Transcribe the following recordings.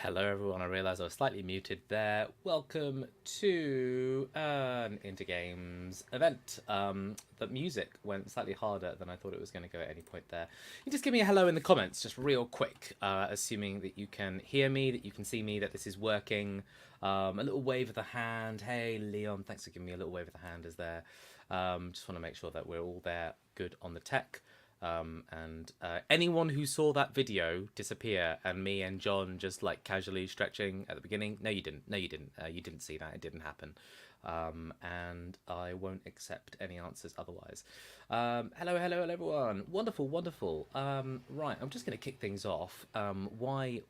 Hello, everyone. I realised I was slightly muted there. Welcome to an Indie Games event. The music went slightly harder than I thought it was going to go at any point there. You just give me a hello in the comments, just real quick, assuming that you can hear me, that you can see me, that this is working. A little wave of the hand. Hey, Leon, thanks for giving me a little wave of the hand. Is there? Just want to make sure that we're all there, good on the tech. And anyone who saw that video disappear and me and John just like casually stretching at the beginning, no, you didn't. No, you didn't. You didn't see that. It didn't happen. And I won't accept any answers otherwise. Hello, everyone. Wonderful, wonderful. Right, I'm just going to kick things off. Why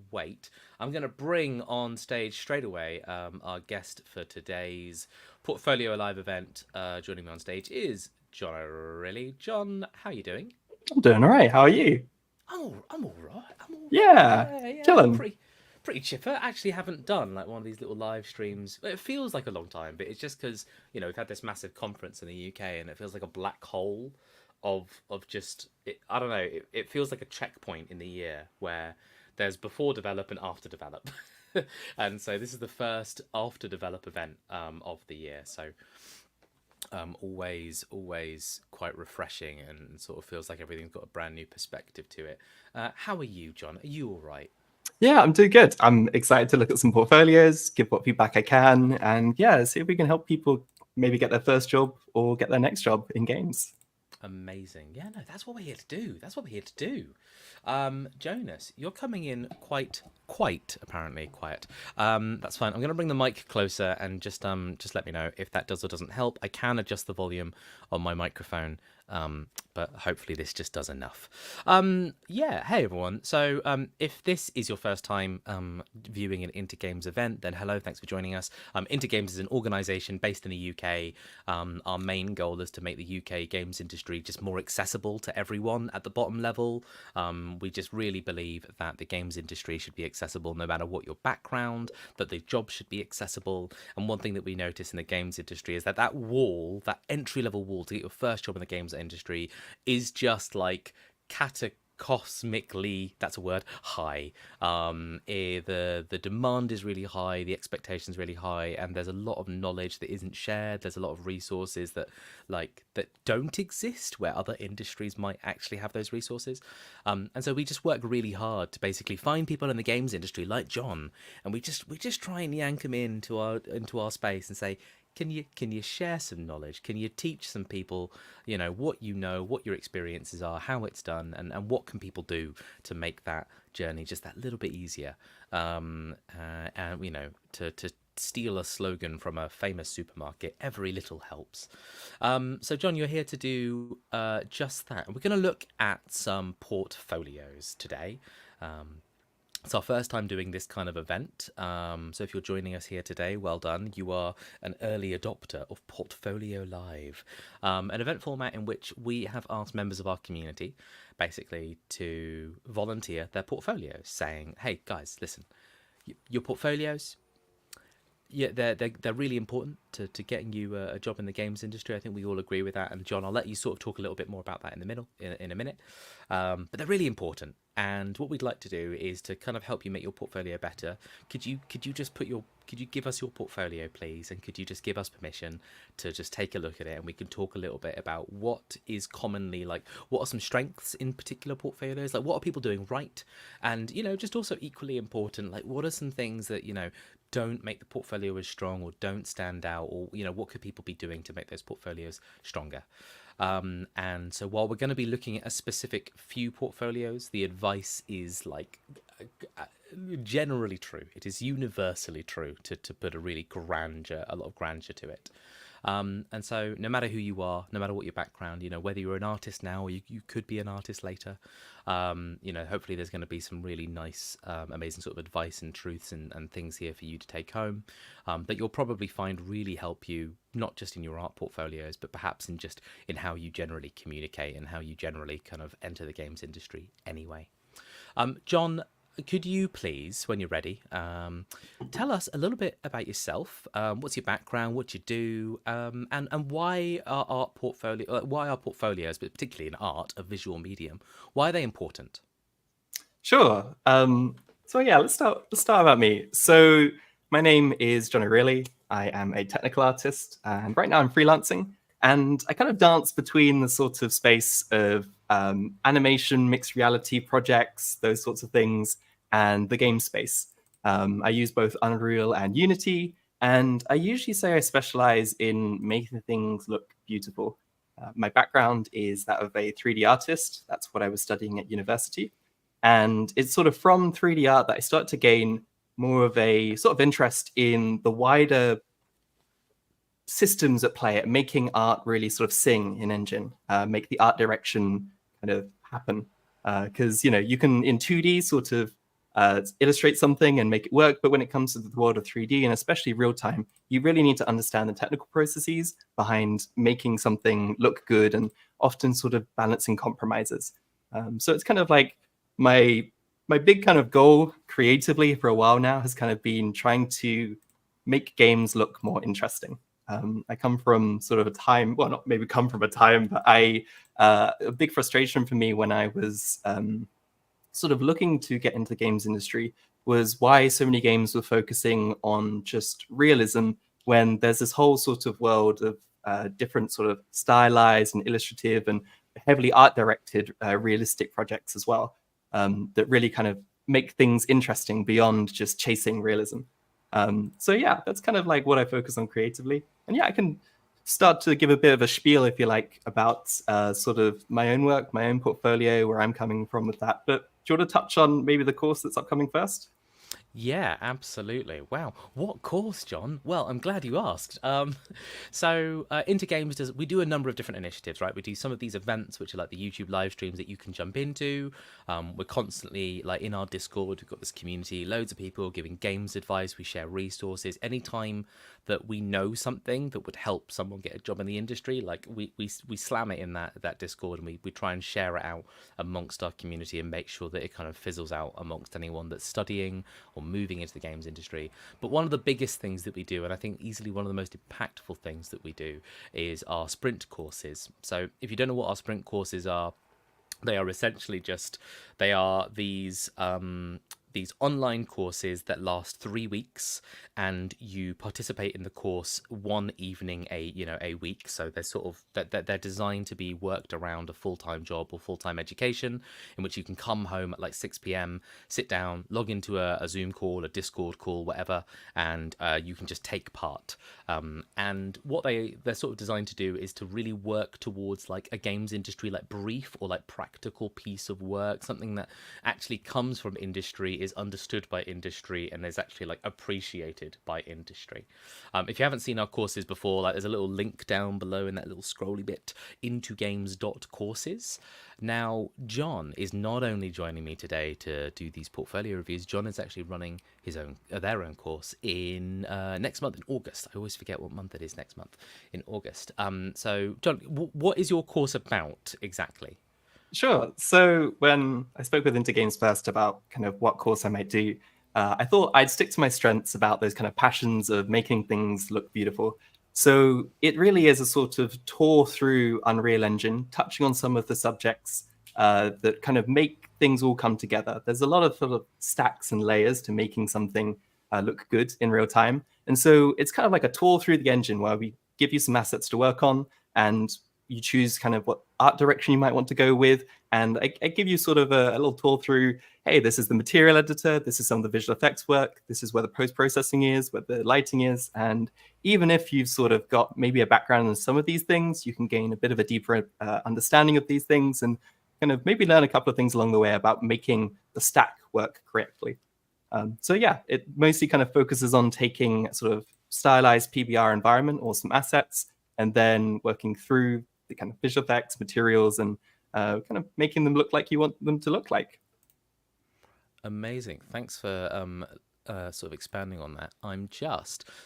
wait? I'm going to bring on stage straight away our guest for today's Portfolio Live event. Joining me on stage is John O'Reilly. John, how are you doing? I'm doing all right. How are you? I'm all right. I'm all right. Yeah, Yeah. killing. Pretty chipper. Actually, haven't done like one of these little live streams. It feels like a long time, but it's just because we've had this massive conference in the UK, and it feels like a black hole of just it. I don't know. It feels like a checkpoint in the year where there's before develop and after develop. And so this is the first after develop event of the year. So always quite refreshing and sort of feels like everything's got a brand new perspective to it. How are you, John? Are you all right? Yeah, I'm doing good. I'm excited to look at some portfolios, give what feedback I can, and yeah, see if we can help people maybe get their first job or get their next job in games. Amazing. Yeah, no, that's what we're here to do. That's what we're here to do. Jonas, you're coming in quite apparently quiet. That's fine. I'm going to bring the mic closer and just let me know if that does or doesn't help. I can adjust the volume on my microphone, but hopefully this just does enough. Yeah. Hey everyone. So if this is your first time viewing an Intergames event, then hello. Thanks for joining us. Intergames is an organisation based in the UK. Our main goal is to make the UK games industry just more accessible to everyone at the bottom level. We just really believe that the games industry should be accessible no matter what your background, that the job should be accessible. And one thing that we notice in the games industry is that that entry level wall to get your first job in the games industry is just like cataclysmically, that's a word, high. The demand is really high, the expectations really high, and there's a lot of knowledge that isn't shared. There's a lot of resources that don't exist where other industries might actually have those resources. And so we just work really hard to basically find people in the games industry like John, and we just try and yank them into our space and say, can you share some knowledge? Can you teach some people, what what your experiences are, how it's done, and what can people do to make that journey just that little bit easier? And to steal a slogan from a famous supermarket, every little helps. So John, you're here to do just that. And we're going to look at some portfolios today. It's our first time doing this kind of event. So if you're joining us here today, well done. You are an early adopter of Portfolio Live, an event format in which we have asked members of our community basically to volunteer their portfolios, saying, hey, guys, listen, your portfolios, yeah, they're really important to getting you a job in the games industry. I think we all agree with that. And John, I'll let you sort of talk a little bit more about that in a minute. But they're really important. And what we'd like to do is to kind of help you make your portfolio better. Could you give us your portfolio, please? And could you just give us permission to just take a look at it, and we can talk a little bit about what is commonly like, what are some strengths in particular portfolios, like what are people doing right, and just also equally important, like what are some things that don't make the portfolio as strong or don't stand out, or what could people be doing to make those portfolios stronger. And so while we're going to be looking at a specific few portfolios, the advice is like generally true. It is universally true to put a lot of grandeur to it. And so no matter who you are, no matter what your background, whether you're an artist now or you could be an artist later, hopefully there's going to be some really nice, amazing sort of advice and truths and things here for you to take home that you'll probably find really help you, not just in your art portfolios, but perhaps in how you generally communicate and how you generally kind of enter the games industry anyway. John, could you please, when you're ready, tell us a little bit about yourself? What's your background? What you do? And why are why are portfolios, but particularly in art, a visual medium? Why are they important? Sure. So yeah, let's start about me. So my name is John O'Reilly. I am a technical artist, and right now I'm freelancing. And I kind of dance between the sort of space of animation, mixed reality projects, those sorts of things, and the game space. I use both Unreal and Unity, and I usually say I specialize in making things look beautiful. My background is that of a 3D artist. That's what I was studying at university. And it's sort of from 3D art that I start to gain more of a sort of interest in the wider systems at play at making art really sort of sing in Engine, make the art direction kind of happen. Because you can in 2D sort of illustrate something and make it work, but when it comes to the world of 3D and especially real time, you really need to understand the technical processes behind making something look good and often sort of balancing compromises. So it's kind of like my my big kind of goal creatively for a while now has kind of been trying to make games look more interesting. I come from sort of a time, well, not maybe come from a time, but a big frustration for me when I was sort of looking to get into the games industry was why so many games were focusing on just realism when there's this whole sort of world of different sort of stylized and illustrative and heavily art directed realistic projects as well, that really kind of make things interesting beyond just chasing realism. So yeah, that's kind of like what I focus on creatively. And yeah, I can start to give a bit of a spiel, if you like, about sort of my own work, my own portfolio, where I'm coming from with that. But do you want to touch on maybe the course that's upcoming first? Yeah, absolutely. Wow, what course, John? Well, I'm glad you asked. Into Games does we do a number of different initiatives, right? We do some of these events, which are like the YouTube live streams that you can jump into. We're constantly like in our Discord. We've got this community, loads of people giving games advice. We share resources. Anytime that we know something that would help someone get a job in the industry, like we slam it in that Discord, and we try and share it out amongst our community and make sure that it kind of fizzles out amongst anyone that's studying or moving into the games industry. But one of the biggest things that we do, and I think easily one of the most impactful things that we do, is our sprint courses. So if you don't know what our sprint courses are, they are essentially just they are these online courses that last 3 weeks, and you participate in the course one evening a week. So they're sort of they're designed to be worked around a full-time job or full-time education, in which you can come home at like 6 p.m, sit down, log into a Zoom call, a Discord call, whatever, and you can just take part. And what they're sort of designed to do is to really work towards like a games industry like brief or like practical piece of work, something that actually comes from industry, is understood by industry, and is actually like appreciated by industry. If you haven't seen our courses before, like there's a little link down below in that little scrolly bit, intogames.courses. Now, John is not only joining me today to do these portfolio reviews. John is actually running their own course in next month in August. I always forget what month it is next month, in August. So John, what is your course about exactly? Sure. So when I spoke with Intergames first about kind of what course I might do, I thought I'd stick to my strengths about those kind of passions of making things look beautiful. So it really is a sort of tour through Unreal Engine, touching on some of the subjects that kind of make things all come together. There's a lot of sort of stacks and layers to making something look good in real time. And so it's kind of like a tour through the engine where we give you some assets to work on, and you choose kind of what art direction you might want to go with. And I give you sort of a little tour through, hey, this is the material editor, this is some of the visual effects work, this is where the post-processing is, where the lighting is. And even if you've sort of got maybe a background in some of these things, you can gain a bit of a deeper understanding of these things and kind of maybe learn a couple of things along the way about making the stack work correctly. So yeah, it mostly kind of focuses on taking sort of stylized PBR environment or some assets, and then working through the kind of visual effects, materials, and kind of making them look like you want them to look like. Amazing. Thanks for sort of expanding on that.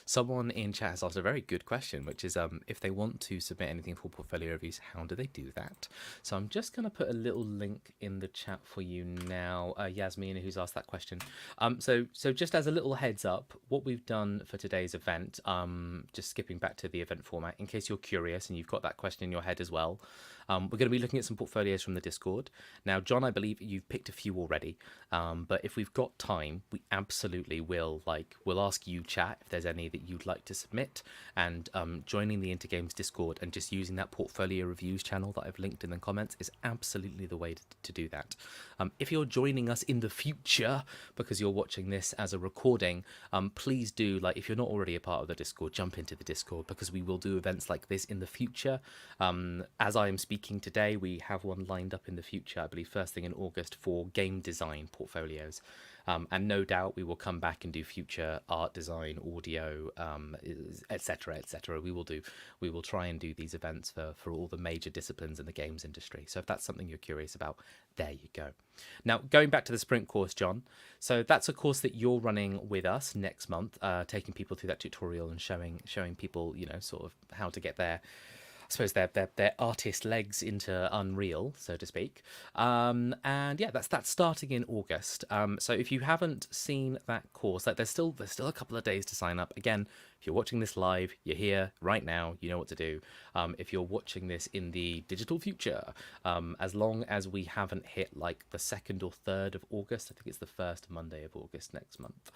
Someone in chat has asked a very good question, which is if they want to submit anything for portfolio reviews, how do they do that? So I'm just going to put a little link in the chat for you now, Yasmin, who's asked that question. So just as a little heads up, what we've done for today's event, just skipping back to the event format, in case you're curious and you've got that question in your head as well. We're going to be looking at some portfolios from the Discord. Now, John, I believe you've picked a few already, but if we've got time, we absolutely will. We'll ask you, chat, if there's any that you'd like to submit, and joining the Intergames Discord and just using that portfolio reviews channel that I've linked in the comments is absolutely the way to do that. If you're joining us in the future because you're watching this as a recording, please do, if you're not already a part of the Discord, jump into the Discord, because we will do events like this in the future. As I am speaking today, we have one lined up in the future, I believe first thing in August, for game design portfolios. And no doubt we will come back and do future art design, audio, etc., etc. We will try and do these events for all the major disciplines in the games industry. So if that's something you're curious about, there you go. Now, going back to the sprint course, John. So that's a course that you're running with us next month, taking people through that tutorial and showing people, sort of how to get there. I suppose their artist legs into Unreal, so to speak. And yeah, that's starting in August. So if you haven't seen that course, there's still a couple of days to sign up. Again, if you're watching this live, you're here right now, you know what to do. If you're watching this in the digital future, as long as we haven't hit the 2nd or 3rd of August, I think it's the 1st Monday of August next month.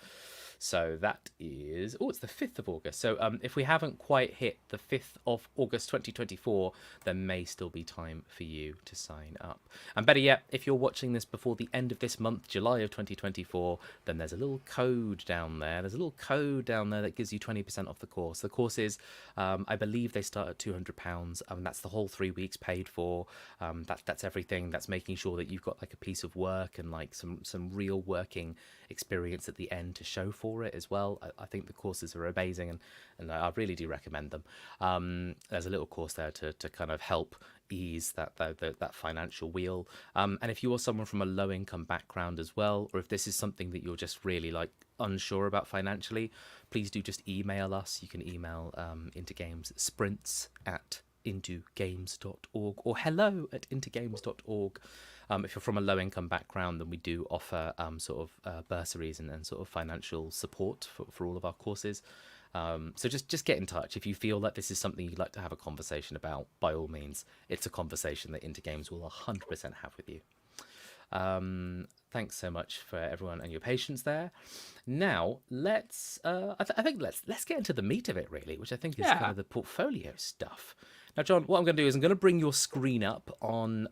So that is, it's the 5th of August. So if we haven't quite hit the 5th of August 2024, there may still be time for you to sign up. And better yet, if you're watching this before the end of this month, July of 2024, then there's a little code down there. There's a little code down there that gives you 20% off the course. The course is, I believe they start at £200. That's the whole 3 weeks paid for. That's everything. That's making sure that you've got a piece of work and some real working experience at the end to show for it as well. I think the courses are amazing, and I really do recommend them. There's a little course there to kind of help ease that financial wheel. And if you are someone from a low income background as well, or if this is something that you're just really unsure about financially, please do just email us. You can email intergamesprints@intergames.org or hello@intergames.org. If you're from a low-income background, then we do offer bursaries and sort of financial support for all of our courses. So just get in touch. If you feel that this is something you'd like to have a conversation about, by all means, it's a conversation that Intergames will 100% have with you. Thanks so much for everyone and your patience there. Now let's let's get into the meat of it, really, which I think is kind of the portfolio stuff. Now, John, what I'm going to do is I'm going to bring your screen up on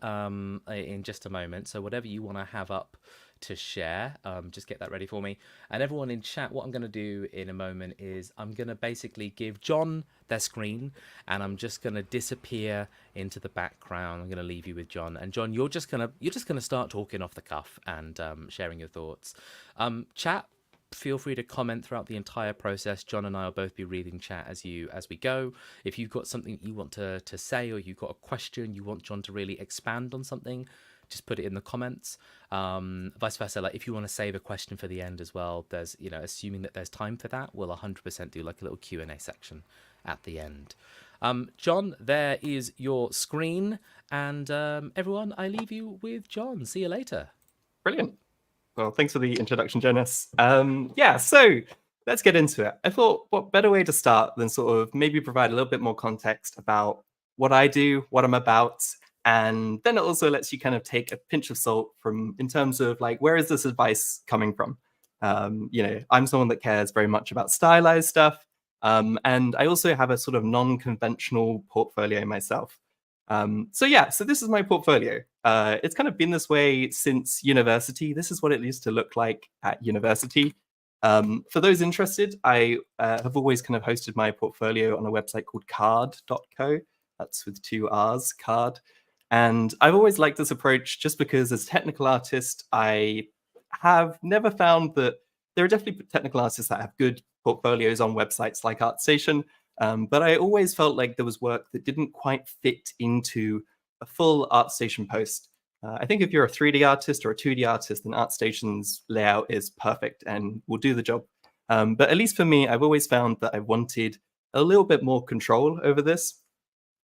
in just a moment. So whatever you want to have up to share, just get that ready for me. And everyone in chat, what I'm going to do in a moment is I'm going to basically give John their screen, and I'm just going to disappear into the background. I'm going to leave you with John, and John, you're just going to start talking off the cuff and sharing your thoughts. Chat, feel free to comment throughout the entire process. John and I will both be reading chat as we go. If you've got something you want to say, or you've got a question you want John to really expand on something, just put it in the comments. Vice versa, if you want to save a question for the end as well, there's, assuming that there's time for that, we'll 100% do a little Q&A section at the end. John, there is your screen, and everyone, I leave you with John. See you later. Brilliant. Well, thanks for the introduction, Jonas. So let's get into it. I thought, what better way to start than sort of maybe provide a little bit more context about what I do, what I'm about, and then it also lets you kind of take a pinch of salt in terms of where is this advice coming from? I'm someone that cares very much about stylized stuff, and I also have a sort of non-conventional portfolio myself. So this is my portfolio. It's kind of been this way since university. This is what it used to look like at university. For those interested, I have always kind of hosted my portfolio on a website called card.co. That's with 2 R's, card. And I've always liked this approach just because as a technical artist, I have never found that there are definitely technical artists that have good portfolios on websites like ArtStation. But I always felt like there was work that didn't quite fit into a full ArtStation post. I think if you're a 3D artist or a 2D artist, then ArtStation's layout is perfect and will do the job. But at least for me, I've always found that I wanted a little bit more control over this.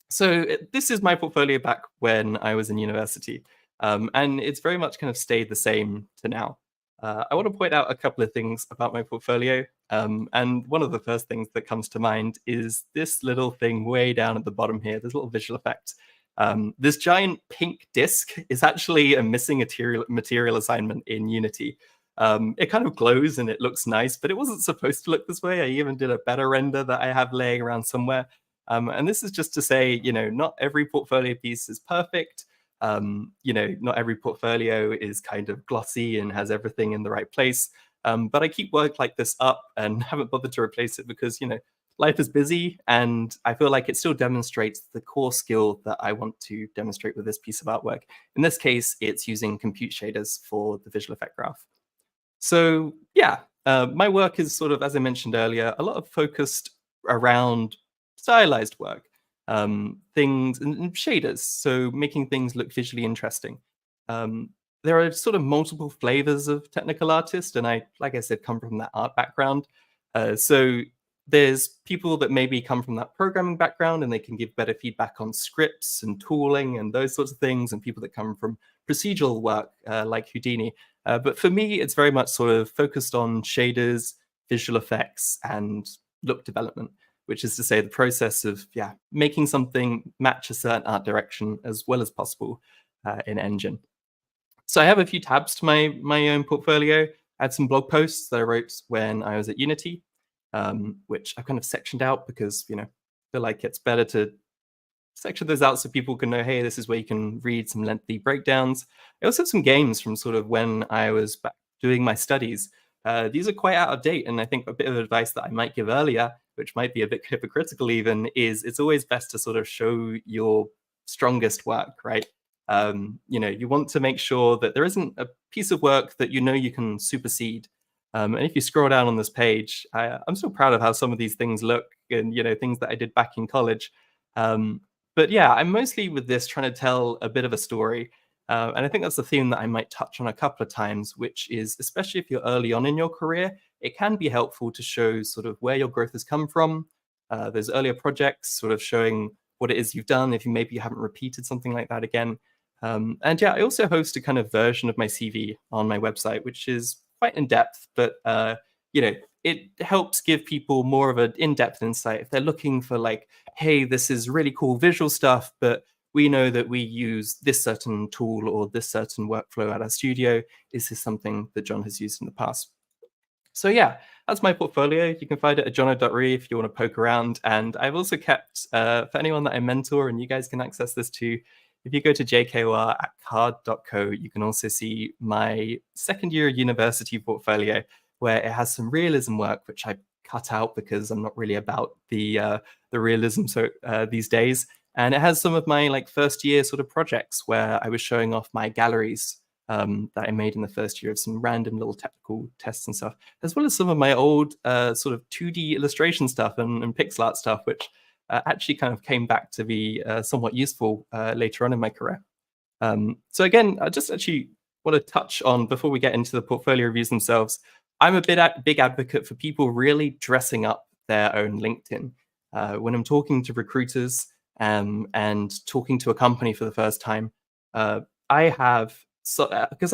So this is my portfolio back when I was in university. And it's very much kind of stayed the same to now. I want to point out a couple of things about my portfolio. And one of the first things that comes to mind is this little thing way down at the bottom here, this little visual effect. This giant pink disk is actually a missing material assignment in Unity. It kind of glows and it looks nice, but it wasn't supposed to look this way. I even did a better render that I have laying around somewhere. And this is just to say, not every portfolio piece is perfect. Not every portfolio is kind of glossy and has everything in the right place. But I keep work like this up and haven't bothered to replace it because, life is busy, and I feel like it still demonstrates the core skill that I want to demonstrate with this piece of artwork. In this case, it's using compute shaders for the visual effect graph. So yeah, my work is sort of, as I mentioned earlier, a lot of focused around stylized work, things and shaders, so making things look visually interesting. There are sort of multiple flavors of technical artist, and like I said, come from that art background. So there's people that maybe come from that programming background and they can give better feedback on scripts and tooling and those sorts of things, and people that come from procedural work like Houdini. But for me, it's very much sort of focused on shaders, visual effects, and look development, which is to say the process of making something match a certain art direction as well as possible in Engine. So I have a few tabs to my own portfolio. I had some blog posts that I wrote when I was at Unity, which I've kind of sectioned out because, I feel like it's better to section those out so people can know, hey, this is where you can read some lengthy breakdowns. I also have some games from sort of when I was back doing my studies. These are quite out of date, and I think a bit of advice that I might give earlier, which might be a bit hypocritical even, is it's always best to sort of show your strongest work, right? You want to make sure that there isn't a piece of work that you can supersede. And if you scroll down on this page, I'm so proud of how some of these things look, and things that I did back in college. But yeah, I'm mostly with this trying to tell a bit of a story. And I think that's the theme that I might touch on a couple of times, which is, especially if you're early on in your career, it can be helpful to show sort of where your growth has come from. Those earlier projects sort of showing what it is you've done, if you haven't repeated something like that again. And yeah, I also host a kind of version of my CV on my website, which is quite in depth, but it helps give people more of an in-depth insight if they're looking for like, hey, this is really cool visual stuff, but we know that we use this certain tool or this certain workflow at our studio. Is this something that John has used in the past? So yeah, that's my portfolio. You can find it at jono.re if you want to poke around. And I've also kept, for anyone that I mentor, and you guys can access this too, if you go to jkor@card.co, you can also see my second year university portfolio, where it has some realism work, which I cut out because I'm not really about the realism these days. And it has some of my first year sort of projects where I was showing off my galleries that I made in the first year of some random little technical tests and stuff, as well as some of my old sort of 2D illustration stuff and pixel art stuff, which actually kind of came back to be somewhat useful later on in my career. So again, I just actually want to touch on, before we get into the portfolio reviews themselves, I'm a big advocate for people really dressing up their own LinkedIn. When I'm talking to recruiters and talking to a company for the first time, because I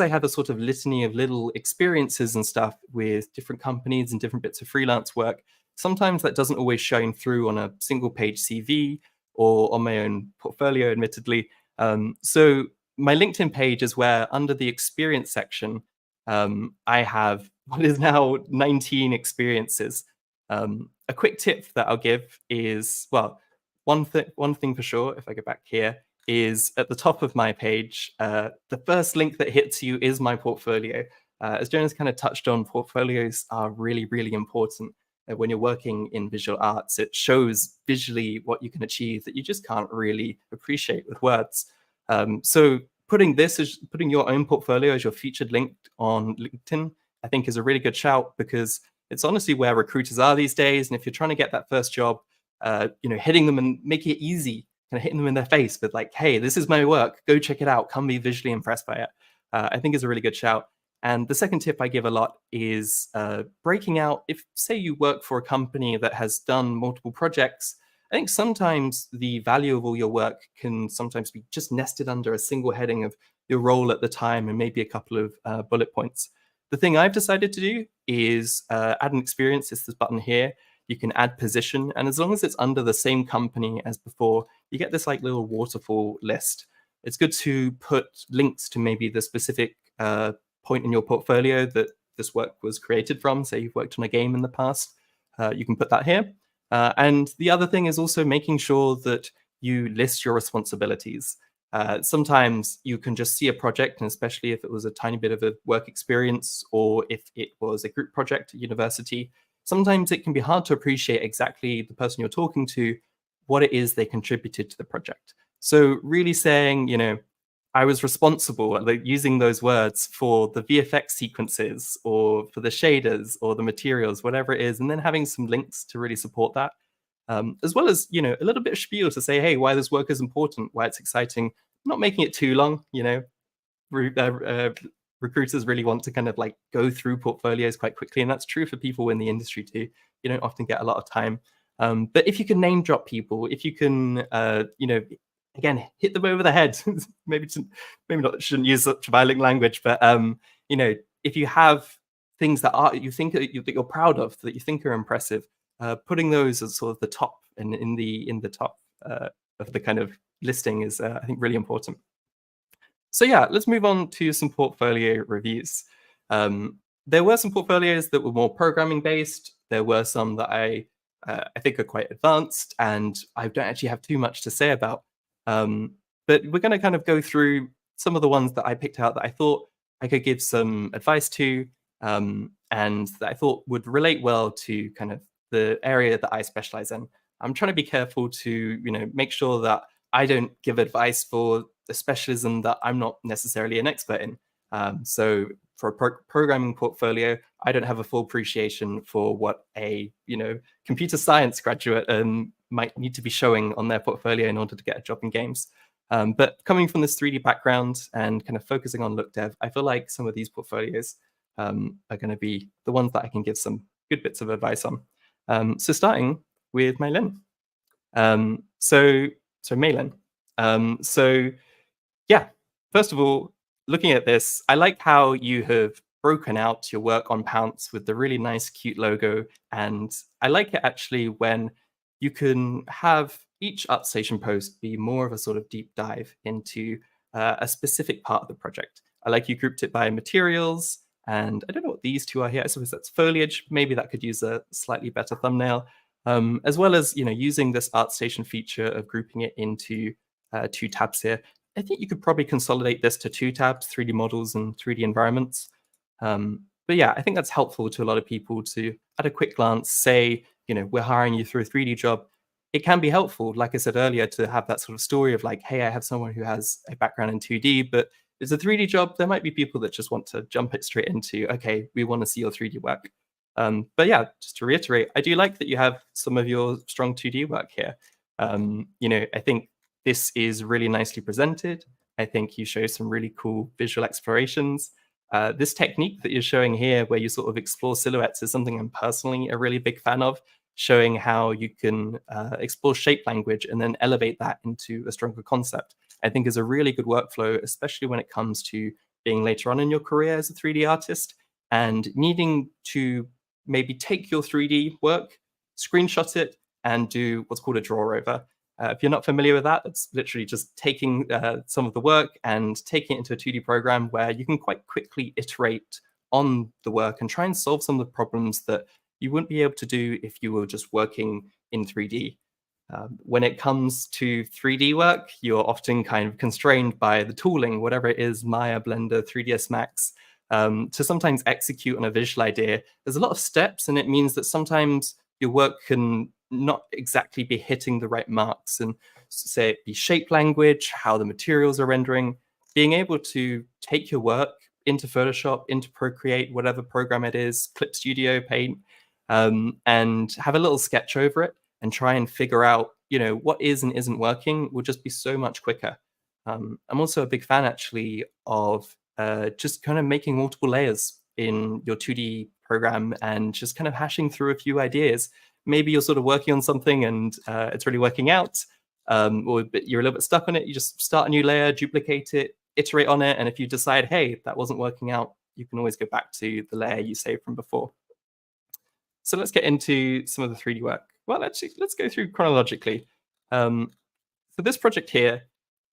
have a sort of litany of little experiences and stuff with different companies and different bits of freelance work, sometimes that doesn't always shine through on a single page CV or on my own portfolio, admittedly. So my LinkedIn page is where, under the experience section, I have what is now 19 experiences. A quick tip that I'll give is, well, one thing for sure, if I go back here, is at the top of my page, the first link that hits you is my portfolio. As Jonas kind of touched on, portfolios are really, really important. When you're working in visual arts, it shows visually what you can achieve that you just can't really appreciate with words. So putting your own portfolio as your featured link on LinkedIn, I think is a really good shout, because it's honestly where recruiters are these days. And if you're trying to get that first job, hitting them and making it easy, kind of hitting them in their face with like, hey, this is my work, go check it out, come be visually impressed by it, I think is a really good shout. And the second tip I give a lot is breaking out. If, say, you work for a company that has done multiple projects, I think sometimes the value of all your work can sometimes be just nested under a single heading of your role at the time and maybe a couple of bullet points. The thing I've decided to do is add an experience. It's this button here. You can add position, and as long as it's under the same company as before, you get this like little waterfall list. It's good to put links to maybe the specific point in your portfolio that this work was created from. Say you've worked on a game in the past, you can put that here. And the other thing is also making sure that you list your responsibilities. Sometimes you can just see a project, and especially if it was a tiny bit of a work experience or if it was a group project at university, sometimes it can be hard to appreciate exactly the person you're talking to, what it is they contributed to the project. So really saying, I was responsible, like using those words for the VFX sequences or for the shaders or the materials, whatever it is, and then having some links to really support that. As well as, a little bit of spiel to say, hey, why this work is important, why it's exciting, not making it too long. Recruiters really want to kind of like go through portfolios quite quickly, and that's true for people in the industry too. You don't often get a lot of time. But if you can name drop people, if you can, again, hit them over the head, maybe not, shouldn't use such violent language, but, if you have things that you think that you're proud of, that you think are impressive, putting those as sort of the top and in the top of the kind of listing is, I think, really important. So yeah, let's move on to some portfolio reviews. There were some portfolios that were more programming based. There were some that I think are quite advanced, and I don't actually have too much to say about. But we're going to kind of go through some of the ones that I picked out that I thought I could give some advice to, and that I thought would relate well to kind of the area that I specialize in. I'm trying to be careful to, make sure that I don't give advice for a specialism that I'm not necessarily an expert in. So for a programming portfolio, I don't have a full appreciation for what a computer science graduate might need to be showing on their portfolio in order to get a job in games. But coming from this 3D background and kind of focusing on look dev, I feel like some of these portfolios are going to be the ones that I can give some good bits of advice on. So starting with Maylin. So Maylin. So yeah, first of all, looking at this, I like how you have broken out your work on Pounce with the really nice, cute logo. And I like it actually when you can have each ArtStation post be more of a sort of deep dive into a specific part of the project. I like you grouped it by materials, and I don't know what these two are here. I suppose that's foliage. Maybe that could use a slightly better thumbnail, as well as using this ArtStation feature of grouping it into 2 tabs here. I think you could probably consolidate this to 2 tabs, 3D models and 3D environments. But yeah, I think that's helpful to a lot of people to, at a quick glance, say, we're hiring you through a 3D job. It can be helpful, like I said earlier, to have that sort of story of like, hey, I have someone who has a background in 2D, but it's a 3D job. There might be people that just want to jump it straight into, okay, we want to see your 3D work. But yeah, just to reiterate, I do like that you have some of your strong 2D work here. I think this is really nicely presented. I think you show some really cool visual explorations. This technique that you're showing here, where you sort of explore silhouettes, is something I'm personally a really big fan of, showing how you can explore shape language and then elevate that into a stronger concept. I think is a really good workflow, especially when it comes to being later on in your career as a 3D artist and needing to maybe take your 3D work, screenshot it, and do what's called a draw over. If you're not familiar with that, it's literally just taking some of the work and taking it into a 2D program where you can quite quickly iterate on the work and try and solve some of the problems that you wouldn't be able to do if you were just working in 3D. When it comes to 3D work, you're often kind of constrained by the tooling, whatever it is, Maya, Blender, 3ds Max, to sometimes execute on a visual idea. There's a lot of steps, and it means that sometimes your work can not exactly be hitting the right marks, and say it be shape language, how the materials are rendering. Being able to take your work into Photoshop, into Procreate, whatever program it is, Clip Studio, Paint, and have a little sketch over it and try and figure out, what is and isn't working will just be so much quicker. I'm also a big fan actually of just kind of making multiple layers in your 2D program and just kind of hashing through a few ideas. Maybe you're sort of working on something and it's really working out, or you're a little bit stuck on it. You just start a new layer, duplicate it, iterate on it. And if you decide, hey, that wasn't working out, you can always go back to the layer you saved from before. So let's get into some of the 3D work. Well, actually, let's go through chronologically. So this project here,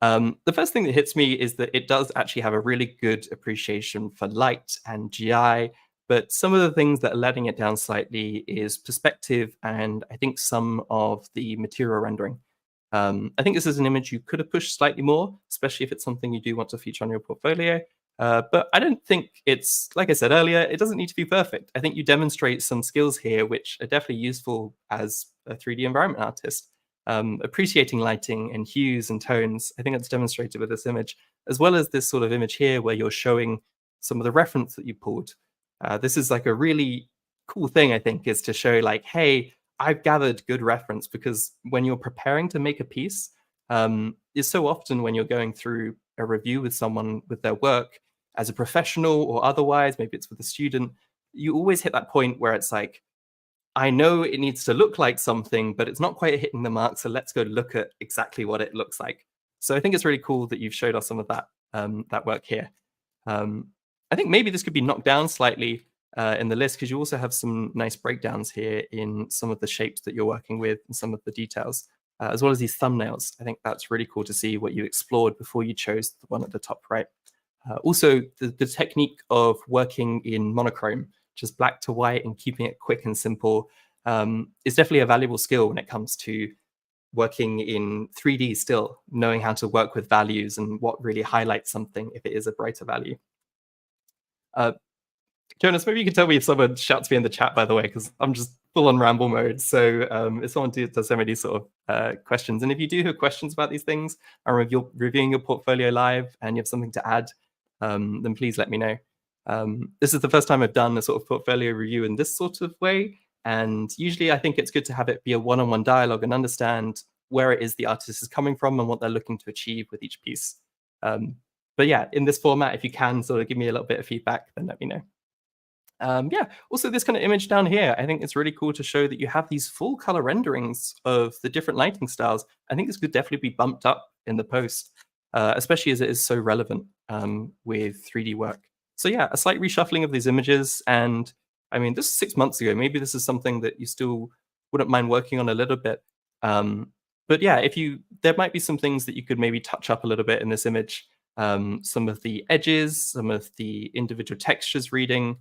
the first thing that hits me is that it does actually have a really good appreciation for light and GI, but some of the things that are letting it down slightly is perspective and I think some of the material rendering. I think this is an image you could have pushed slightly more, especially if it's something you do want to feature on your portfolio. But I don't think it's, like I said earlier, it doesn't need to be perfect. I think you demonstrate some skills here which are definitely useful as a 3D environment artist. Appreciating lighting and hues and tones, I think that's demonstrated with this image, as well as this sort of image here where you're showing some of the reference that you pulled. This is like a really cool thing, I think, is to show like, hey, I've gathered good reference, because when you're preparing to make a piece, is so often when you're going through a review with someone with their work as a professional or otherwise, maybe it's with a student, you always hit that point where it's like, I know it needs to look like something, but it's not quite hitting the mark. So let's go look at exactly what it looks like. So I think it's really cool that you've showed us some of that that work here. I think maybe this could be knocked down slightly in the list, because you also have some nice breakdowns here in some of the shapes that you're working with and some of the details, as well as these thumbnails. I think that's really cool to see what you explored before you chose the one at the top right. Also, the technique of working in monochrome, just black to white and keeping it quick and simple, is definitely a valuable skill when it comes to working in 3D still, knowing how to work with values and what really highlights something if it is a brighter value. Jonas, maybe you can tell me if someone shouts me in the chat, by the way, because I'm just full on ramble mode. So if someone does send me these sort of questions, and if you do have questions about these things, or if you're reviewing your portfolio live and you have something to add, then please let me know. This is the first time I've done a sort of portfolio review in this sort of way. And usually I think it's good to have it be a one-on-one dialogue and understand where it is the artist is coming from and what they're looking to achieve with each piece. But yeah, in this format, if you can sort of give me a little bit of feedback, then let me know. Yeah, also this kind of image down here, I think it's really cool to show that you have these full color renderings of the different lighting styles. I think this could definitely be bumped up in the post, especially as it is so relevant with 3D work. So yeah, a slight reshuffling of these images. And I mean, this is 6 months ago. Maybe this is something that you still wouldn't mind working on a little bit. But yeah, there might be some things that you could maybe touch up a little bit in this image. Some of the edges, some of the individual textures reading.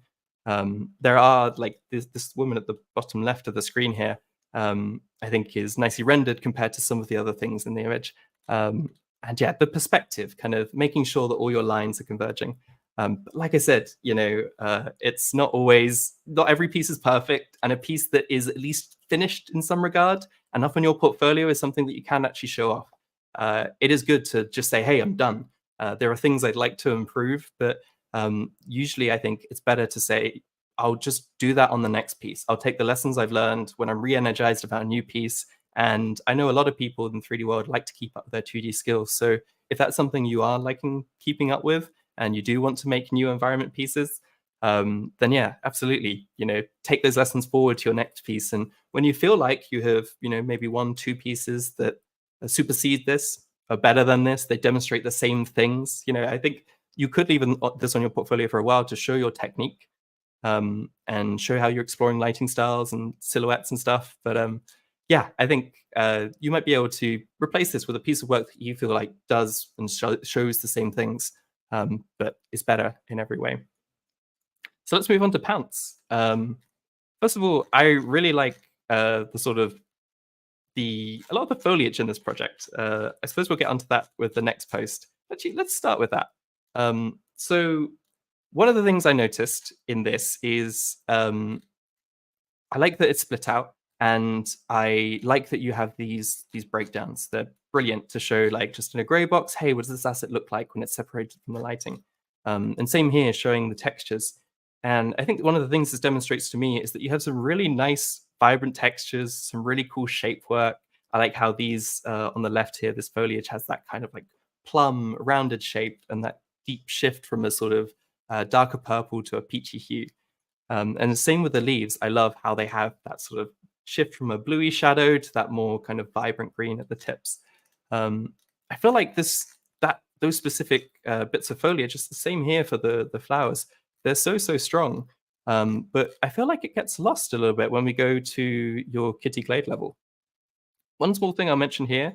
There are like this woman at the bottom left of the screen here, I think is nicely rendered compared to some of the other things in the image. And yeah, the perspective, kind of making sure that all your lines are converging. But like I said, it's not every piece is perfect, and a piece that is at least finished in some regard and up on your portfolio is something that you can actually show off. It is good to just say, hey, I'm done. There are things I'd like to improve, but usually I think it's better to say, I'll just do that on the next piece. I'll take the lessons I've learned when I'm re-energized about a new piece. And I know a lot of people in the 3D world like to keep up their 2D skills. So if that's something you are liking keeping up with, and you do want to make new environment pieces, then yeah, absolutely, take those lessons forward to your next piece. And when you feel like you have, maybe 1-2 pieces that supersede this, are better than this, they demonstrate the same things, I think you could leave this on your portfolio for a while to show your technique, and show how you're exploring lighting styles and silhouettes and stuff. But yeah, I think you might be able to replace this with a piece of work that you feel like does and shows the same things, but is better in every way. So let's move on to Pounce. First of all, I really like a lot of the foliage in this project. I suppose we'll get onto that with the next post. Actually, let's start with that. So one of the things I noticed in this is I like that it's split out, and I like that you have these breakdowns. They're brilliant to show, like, just in a gray box, hey, what does this asset look like when it's separated from the lighting? And same here, showing the textures. And I think one of the things this demonstrates to me is that you have some really nice, vibrant textures, some really cool shape work. I like how these on the left here, this foliage has that kind of like plum, rounded shape, and that deep shift from a sort of darker purple to a peachy hue. And the same with the leaves. I love how they have that sort of shift from a bluey shadow to that more kind of vibrant green at the tips. I feel like those specific bits of foliage, just the same here for the flowers. They're so strong, but I feel like it gets lost a little bit when we go to your Kitty Glade level. One small thing I'll mention here,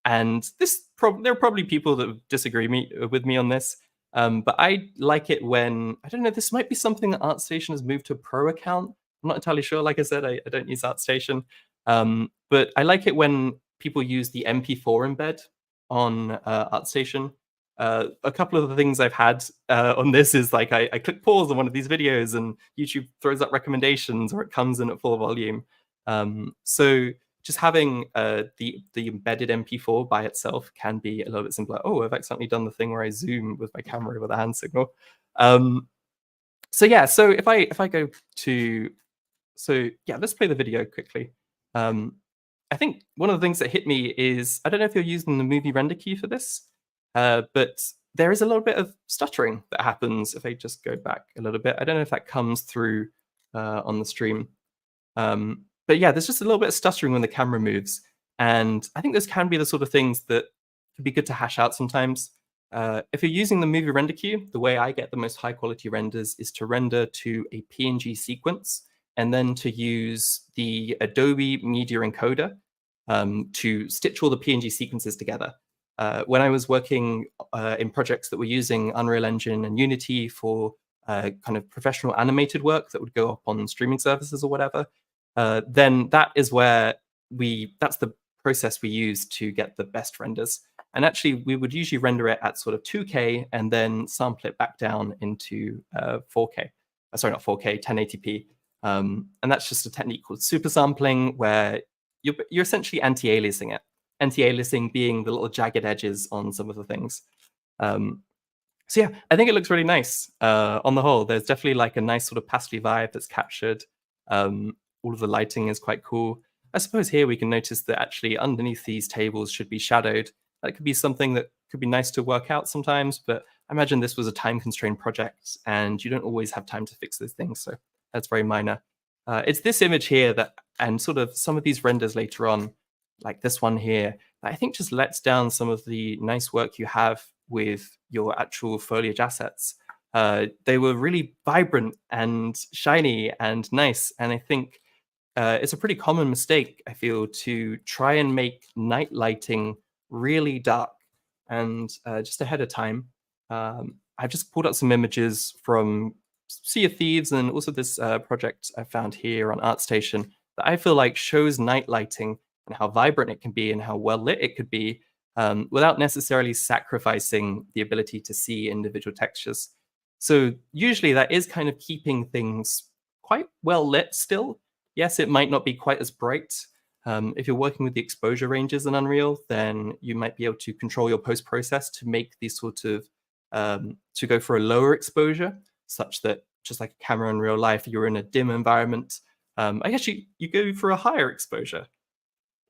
And there are probably people that disagree with me on this, but I like it when, I don't know, this might be something that ArtStation has moved to a pro account. I'm not entirely sure. Like I said, I don't use ArtStation, but I like it when people use the MP4 embed on ArtStation. A couple of the things I've had on this is like I click pause on one of these videos and YouTube throws up recommendations, or it comes in at full volume. So just having the embedded MP4 by itself can be a little bit simpler. Oh, I've accidentally done the thing where I zoom with my camera with a hand signal. So yeah, so if I go to, so yeah, let's play the video quickly. I think one of the things that hit me is, I don't know if you're using the movie render key for this, but there is a little bit of stuttering that happens if I just go back a little bit. I don't know if that comes through on the stream. But yeah, there's just a little bit of stuttering when the camera moves. And I think this can be the sort of things that could be good to hash out sometimes. If you're using the movie render queue, the way I get the most high quality renders is to render to a PNG sequence, and then to use the Adobe Media Encoder to stitch all the PNG sequences together. When I was working in projects that were using Unreal Engine and Unity for kind of professional animated work that would go up on streaming services or whatever, then that is where that's the process we use to get the best renders. And actually, we would usually render it at sort of 2K and then sample it back down into 4K. Sorry, not 4K, 1080p. And that's just a technique called super sampling, where you're essentially anti-aliasing it. Anti-aliasing being the little jagged edges on some of the things. So yeah, I think it looks really nice on the whole. There's definitely like a nice sort of pastely vibe that's captured. All of the lighting is quite cool. I suppose here we can notice that actually underneath these tables should be shadowed. That could be something that could be nice to work out sometimes, but I imagine this was a time-constrained project and you don't always have time to fix those things, so that's very minor. It's this image here that, and sort of some of these renders later on, like this one here, that I think just lets down some of the nice work you have with your actual foliage assets. They were really vibrant and shiny and nice, and I think it's a pretty common mistake, I feel, to try and make night lighting really dark. And just ahead of time, I've just pulled up some images from Sea of Thieves and also this project I found here on ArtStation that I feel like shows night lighting and how vibrant it can be and how well lit it could be without necessarily sacrificing the ability to see individual textures. So usually that is kind of keeping things quite well lit still. Yes, it might not be quite as bright. If you're working with the exposure ranges in Unreal, then you might be able to control your post-process to make these sort of, to go for a lower exposure, such that just like a camera in real life, you're in a dim environment. I guess you go for a higher exposure.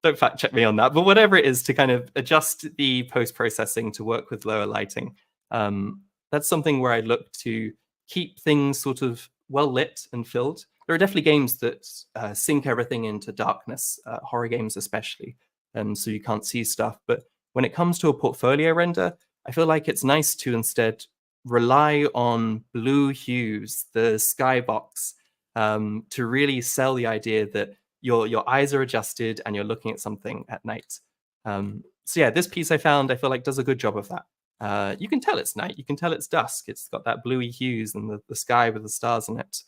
Don't fact check me on that, but whatever it is to kind of adjust the post-processing to work with lower lighting. That's something where I look to keep things sort of well lit and filled. There are definitely games that sink everything into darkness, horror games especially, so you can't see stuff. But when it comes to a portfolio render, I feel like it's nice to instead rely on blue hues, the skybox, to really sell the idea that your eyes are adjusted and you're looking at something at night. So yeah, this piece I found, I feel like does a good job of that. You can tell it's night, you can tell it's dusk. It's got that bluey hues and the sky with the stars in it.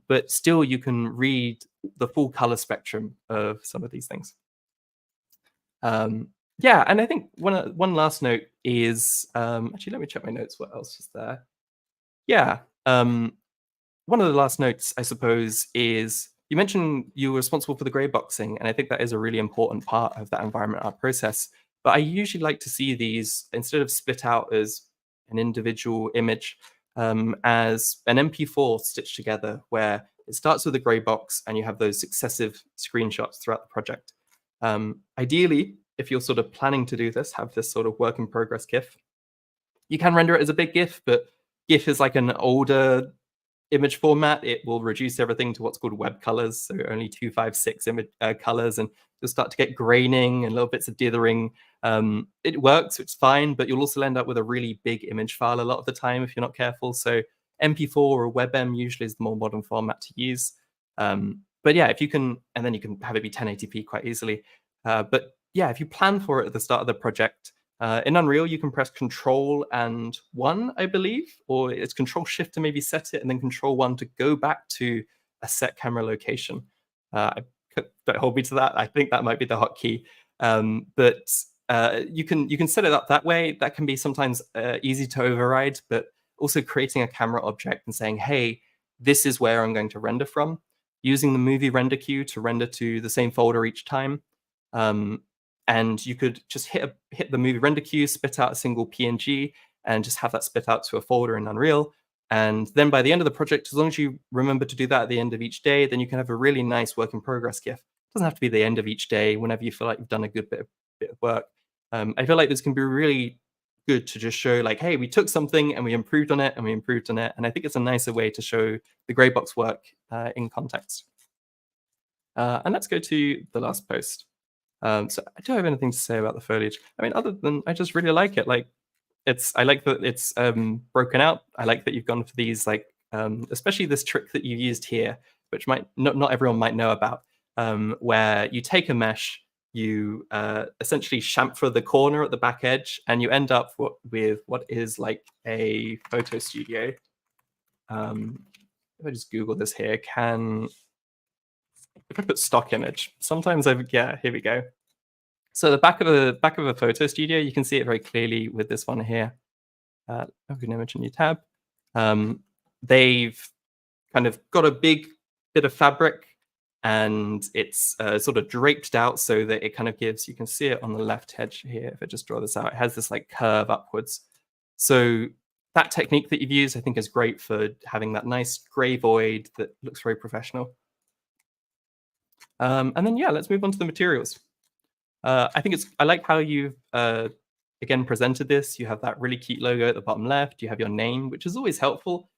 But still you can read the full color spectrum of some of these things. Yeah, and I think one last note is, actually, let me check my notes, what else is there? Yeah, one of the last notes, I suppose, is you mentioned you were responsible for the gray boxing, and I think that is a really important part of that environment art process. But I usually like to see these, instead of split out as an individual image, as an MP4 stitched together, where it starts with a gray box and you have those successive screenshots throughout the project. Ideally, if you're sort of planning to do this, have this sort of work in progress GIF. You can render it as a big GIF, but GIF is like an older image format. It will reduce everything to what's called web colors, so only 256 image colors, and you'll start to get graining and little bits of dithering. It works, it's fine, but you'll also end up with a really big image file a lot of the time if you're not careful. So MP4 or WebM usually is the more modern format to use. But yeah, if you can, and then you can have it be 1080p quite easily. But yeah, if you plan for it at the start of the project, in Unreal, you can press Control and 1, I believe, or it's Control Shift to maybe set it, and then Control 1 to go back to a set camera location. Don't hold me to that. I think that might be the hotkey. But you can set it up that way. That can be sometimes easy to override, but also creating a camera object and saying, hey, this is where I'm going to render from, using the movie render queue to render to the same folder each time. And you could just hit the movie render queue, spit out a single PNG, and just have that spit out to a folder in Unreal. And then by the end of the project, as long as you remember to do that at the end of each day, then you can have a really nice work in progress GIF. It doesn't have to be the end of each day, whenever you feel like you've done a good bit of work. I feel like this can be really good to just show like, hey, we took something and we improved on it and we improved on it. And I think it's a nicer way to show the Greybox work in context. And let's go to the last post. So I don't have anything to say about the foliage. I mean, other than I just really like it. Like, I like that it's broken out. I like that you've gone for these, like, especially this trick that you used here, which might not everyone might know about, where you take a mesh, you essentially chamfer the corner at the back edge, and you end up with what is like a photo studio. If I just Google this here, if I put stock image, sometimes here we go. So the back of a photo studio, you can see it very clearly with this one here. Open image, new tab. They've kind of got a big bit of fabric, and it's sort of draped out so that it kind of gives, you can see it on the left edge here. If I just draw this out, it has this like curve upwards. So that technique that you've used, I think, is great for having that nice gray void that looks very professional. And then, yeah, let's move on to the materials. I like how you've, again, presented this. You have that really cute logo at the bottom left. You have your name, which is always helpful.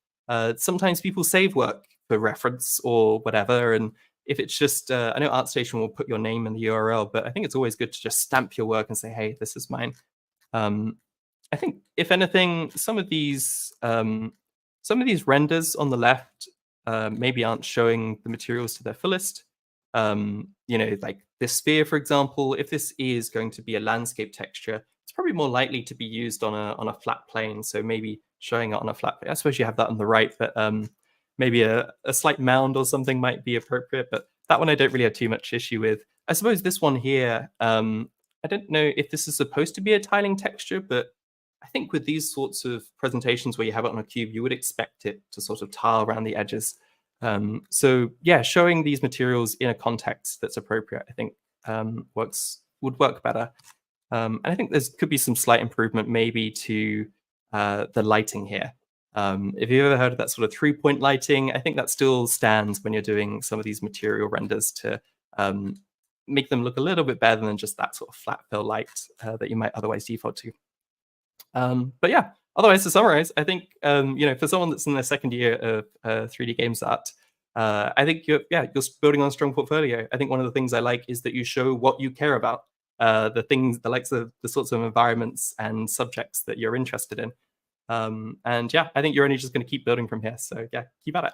Sometimes people save work for reference or whatever. And if it's just, I know ArtStation will put your name in the URL, but I think it's always good to just stamp your work and say, hey, this is mine. I think, if anything, some of these renders on the left maybe aren't showing the materials to their fullest. Like this sphere, for example, if this is going to be a landscape texture, it's probably more likely to be used on a flat plane. So maybe showing it on a flat plane. I suppose you have that on the right, but maybe a slight mound or something might be appropriate. But that one I don't really have too much issue with. I suppose this one here, I don't know if this is supposed to be a tiling texture, but I think with these sorts of presentations where you have it on a cube, you would expect it to sort of tile around the edges. So yeah, showing these materials in a context that's appropriate, I think, would work better. And I think there could be some slight improvement maybe to the lighting here. If you've ever heard of that sort of 3-point lighting, I think that still stands when you're doing some of these material renders to make them look a little bit better than just that sort of flat fill light that you might otherwise default to. But yeah, otherwise, to summarize, I think for someone that's in their second year of 3D games art, I think you're building on a strong portfolio. I think one of the things I like is that you show what you care about, the sorts of environments and subjects that you're interested in. And yeah, I think you're only just going to keep building from here. So yeah, keep at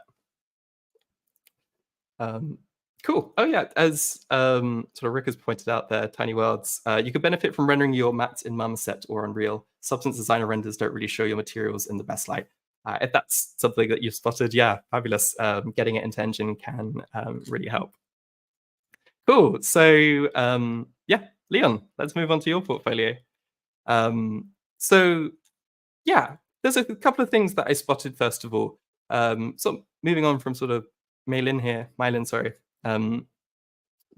it. Cool. Oh yeah, as sort of Rick has pointed out there, Tiny Worlds, you could benefit from rendering your mattes in Marmoset or Unreal. Substance Designer renders don't really show your materials in the best light. If that's something that you've spotted, yeah, fabulous. Getting it into Engine can really help. Cool. So yeah, Leon, let's move on to your portfolio. So yeah, there's a couple of things that I spotted first of all. So moving on from sort of Mylin, sorry.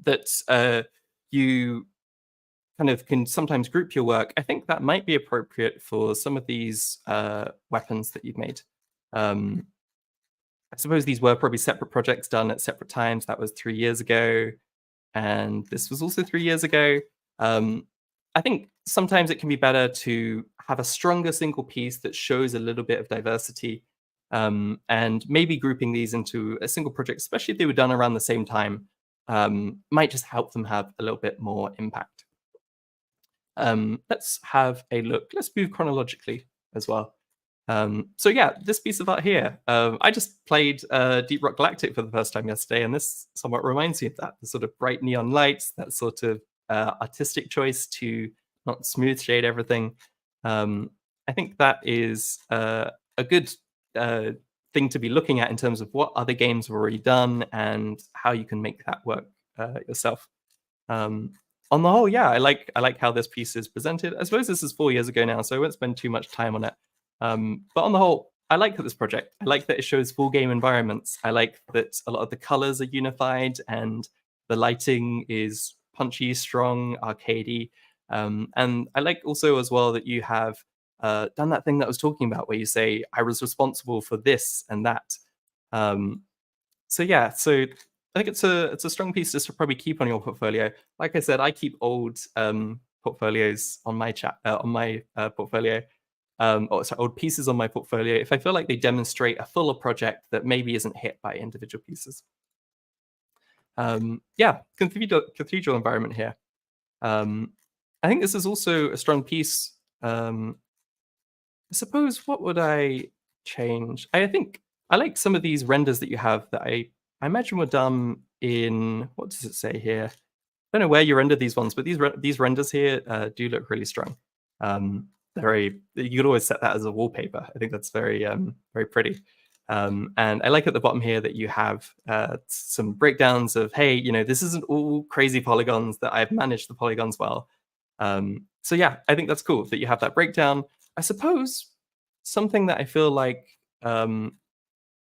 That you kind of can sometimes group your work. I think that might be appropriate for some of these weapons that you've made. I suppose these were probably separate projects done at separate times. That was 3 years ago, and this was also 3 years ago. I think sometimes it can be better to have a stronger single piece that shows a little bit of diversity. And maybe grouping these into a single project, especially if they were done around the same time, might just help them have a little bit more impact. Let's have a look. Let's move chronologically as well. So yeah, this piece of art here, I just played Deep Rock Galactic for the first time yesterday, and this somewhat reminds me of that. The sort of bright neon lights, that sort of artistic choice to not smooth shade everything. I think that is a good thing to be looking at in terms of what other games have already done and how you can make that work yourself. On the whole, yeah, I like how this piece is presented. I suppose this is 4 years ago now, so I won't spend too much time on it. But on the whole, I like this project. I like that it shows full game environments. I like that a lot of the colors are unified and the lighting is punchy, strong, arcadey. And I like also as well that you have done that thing that I was talking about where you say, I was responsible for this and that. So yeah, so I think it's a strong piece just to probably keep on your portfolio. Like I said, I keep old portfolios on my portfolio, or sorry, old pieces on my portfolio if I feel like they demonstrate a fuller project that maybe isn't hit by individual pieces. Yeah, cathedral environment here. I think this is also a strong piece. I suppose what would I change? I think I like some of these renders that you have that I imagine were done in, what does it say here? I don't know where you rendered these ones, but these renders here do look really strong. You could always set that as a wallpaper. I think that's very very pretty. And I like at the bottom here that you have some breakdowns of, hey, you know, this isn't all crazy polygons, that I've managed the polygons well. So yeah, I think that's cool that you have that breakdown. I suppose something that I feel like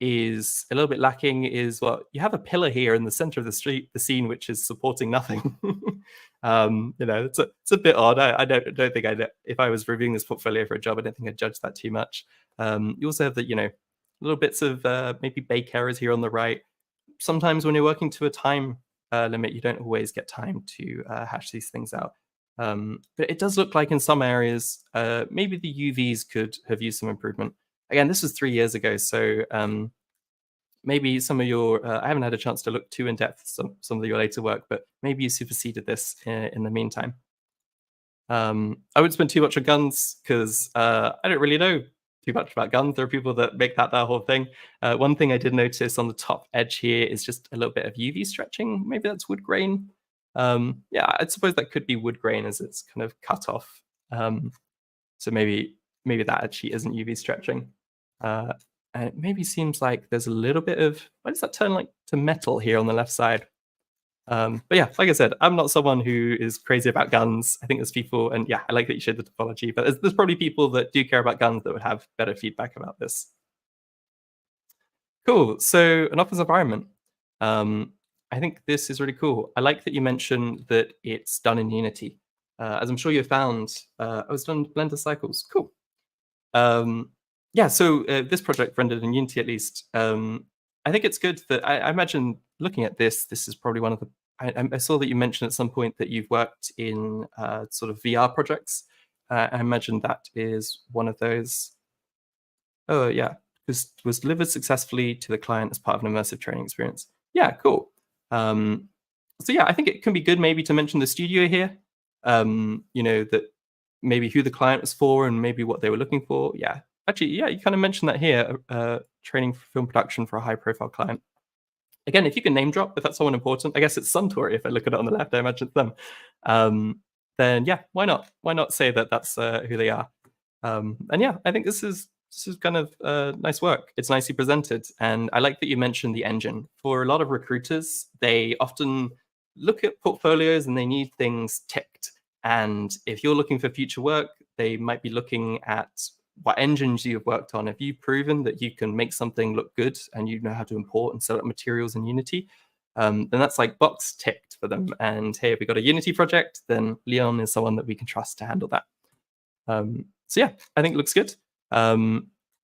is a little bit lacking is, well, you have a pillar here in the center of the scene, which is supporting nothing. You know, it's a bit odd. I don't think if I was reviewing this portfolio for a job, I don't think I'd judge that too much. You also have that, you know, little bits of maybe bake errors here on the right. Sometimes when you're working to a time limit, you don't always get time to hash these things out. But it does look like in some areas, maybe the UVs could have used some improvement. Again, this was 3 years ago, so maybe some of your, I haven't had a chance to look too in depth some of your later work, but maybe you superseded this in the meantime. I wouldn't spend too much on guns because I don't really know too much about guns. There are people that make that whole thing. One thing I did notice on the top edge here is just a little bit of UV stretching. Maybe that's wood grain. Yeah, I suppose that could be wood grain as it's kind of cut off. So maybe that actually isn't UV stretching. And it maybe seems like there's a little bit of, why does that turn like to metal here on the left side? But yeah, like I said, I'm not someone who is crazy about guns. I think there's people, and yeah, I like that you showed the topology, but there's probably people that do care about guns that would have better feedback about this. Cool, so an office environment. I think this is really cool. I like that you mentioned that it's done in Unity. As I'm sure you found, I was done Blender Cycles. Cool. Yeah, so this project rendered in Unity at least. I think it's good that I imagine looking at this is probably one of the. I saw that you mentioned at some point that you've worked in sort of VR projects. I imagine that is one of those. Oh yeah, was delivered successfully to the client as part of an immersive training experience. Yeah, cool. So yeah, I think it can be good maybe to mention the studio here. You know, that maybe who the client was for and maybe what they were looking for. Yeah, actually, yeah, you kind of mentioned that here, training for film production for a high-profile client. Again, if you can name drop, if that's someone important, I guess it's Suntory. If I look at it on the left, I imagine it's them. Then yeah, why not? Why not say that that's who they are? And yeah, I think this is kind of nice work. It's nicely presented, and I like that you mentioned the engine. For a lot of recruiters, they often look at portfolios and they need things ticked. And if you're looking for future work, they might be looking at what engines you've worked on. If you've proven that you can make something look good and you know how to import and set up materials in Unity, then that's like box ticked for them. And hey, if we got a Unity project, then Leon is someone that we can trust to handle that. So yeah, I think it looks good.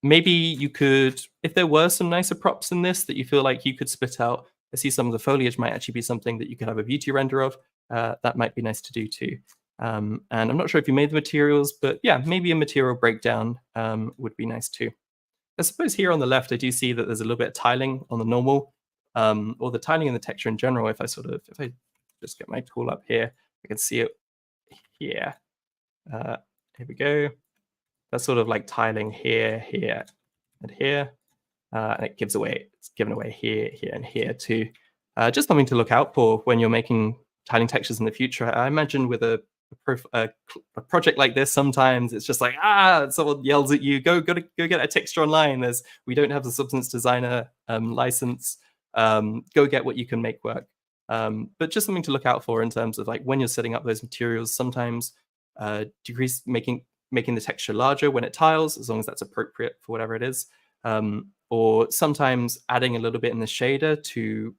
Maybe you could, if there were some nicer props in this that you feel like you could split out, I see some of the foliage might actually be something that you could have a beauty render of. That might be nice to do too. And I'm not sure if you made the materials, but yeah, maybe a material breakdown would be nice too. I suppose here on the left, I do see that there's a little bit of tiling on the normal, or the tiling and the texture in general. If I just get my tool up here, I can see it here. Here we go. That's sort of like tiling here, here, and here. And it's given away here, here, and here too. Just something to look out for when you're making tiling textures in the future. I imagine with a project like this, sometimes it's just like, someone yells at you, go get a texture online. We don't have the Substance Designer license. Go get what you can make work. But just something to look out for in terms of like when you're setting up those materials. Sometimes decrease making the texture larger when it tiles, as long as that's appropriate for whatever it is. Or sometimes adding a little bit in the shader to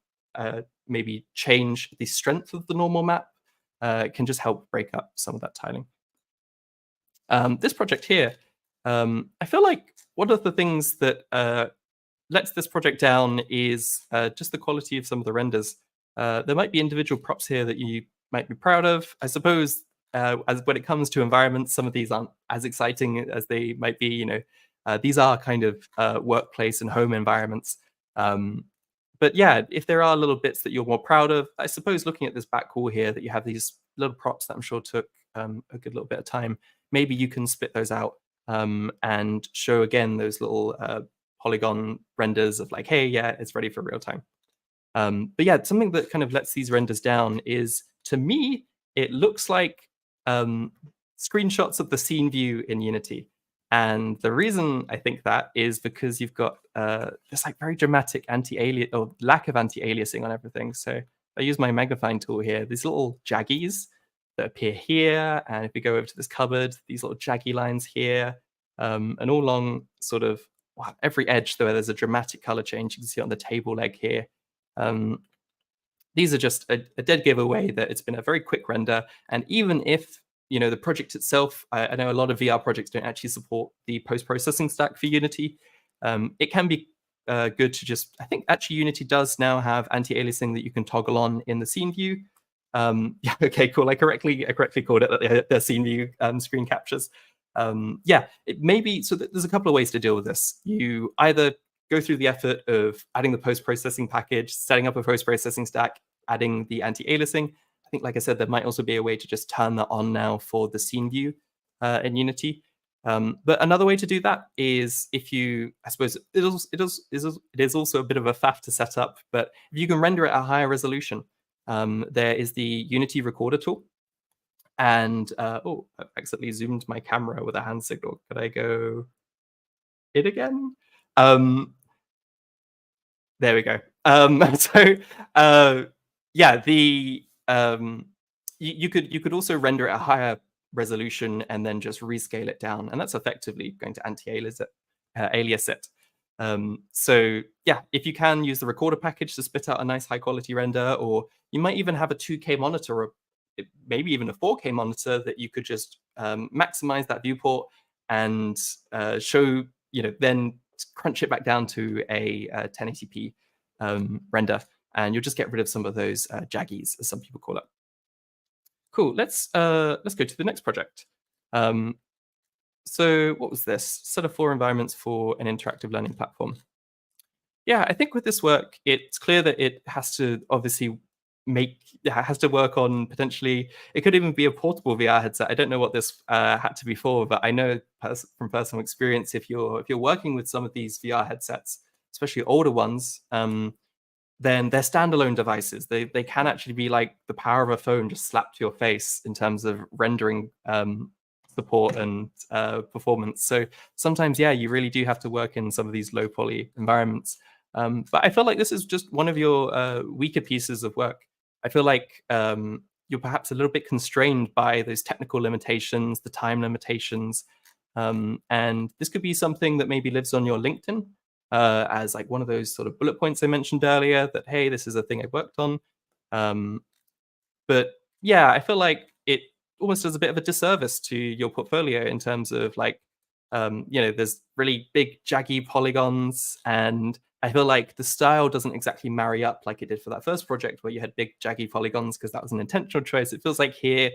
maybe change the strength of the normal map can just help break up some of that tiling. This project here, I feel like one of the things that lets this project down is just the quality of some of the renders. There might be individual props here that you might be proud of. I suppose as when it comes to environments, some of these aren't as exciting as they might be. These are kind of workplace and home environments. But yeah, if there are little bits that you're more proud of, I suppose looking at this back wall here, that you have these little props that I'm sure took a good little bit of time, maybe you can split those out and show again those little polygon renders of like, hey, yeah, it's ready for real time. But yeah, something that kind of lets these renders down is, to me, it looks like screenshots of the scene view in Unity. And the reason I think that is because you've got this like very dramatic anti-alias or lack of anti-aliasing on everything. So I use my magnifying tool here, these little jaggies that appear here. And if we go over to this cupboard, these little jaggy lines here, and all along sort of every edge, though, there's a dramatic color change. You can see on the table leg here. These are just a dead giveaway that it's been a very quick render. And even if the project itself, I know a lot of VR projects don't actually support the post-processing stack for Unity. It can be good to just, I think actually Unity does now have anti-aliasing that you can toggle on in the scene view. Yeah, okay, cool. I correctly called it the scene view screen captures. Yeah, it may be, so there's a couple of ways to deal with this. You either go through the effort of adding the post-processing package, setting up a post-processing stack, adding the anti-aliasing. I think, like I said, there might also be a way to just turn that on now for the scene view in Unity. But another way to do that is if you, I suppose it is also a bit of a faff to set up, but if you can render it at a higher resolution, there is the Unity Recorder tool. And, oh, I've accidentally zoomed my camera with a hand signal. Could I go it again? There we go. So, yeah, you could also render it at a higher resolution and then just rescale it down, and that's effectively going to anti-alias it. So yeah, if you can use the recorder package to spit out a nice high quality render, or you might even have a 2K monitor, or maybe even a 4K monitor that you could just maximize that viewport and show, then crunch it back down to a 1080p render, and you'll just get rid of some of those jaggies, as some people call it. Cool. Let's go to the next project. So what was this? Set of 4 environments for an interactive learning platform. Yeah, I think with this work, it's clear that it has to obviously work on potentially, it could even be a portable VR headset. I don't know what this had to be for, but I know from personal experience, if you're working with some of these VR headsets, especially older ones, then they're standalone devices. They can actually be like the power of a phone just slapped to your face in terms of rendering support and performance. So sometimes, yeah, you really do have to work in some of these low poly environments. But I feel like this is just one of your weaker pieces of work. I feel like you're perhaps a little bit constrained by those technical limitations, the time limitations. And this could be something that maybe lives on your LinkedIn as like one of those sort of bullet points I mentioned earlier, that, hey, this is a thing I worked on. But yeah, I feel like it almost does a bit of a disservice to your portfolio in terms of like, there's really big jaggy polygons, and I feel like the style doesn't exactly marry up like it did for that first project where you had big jaggy polygons, because that was an intentional choice. It feels like here,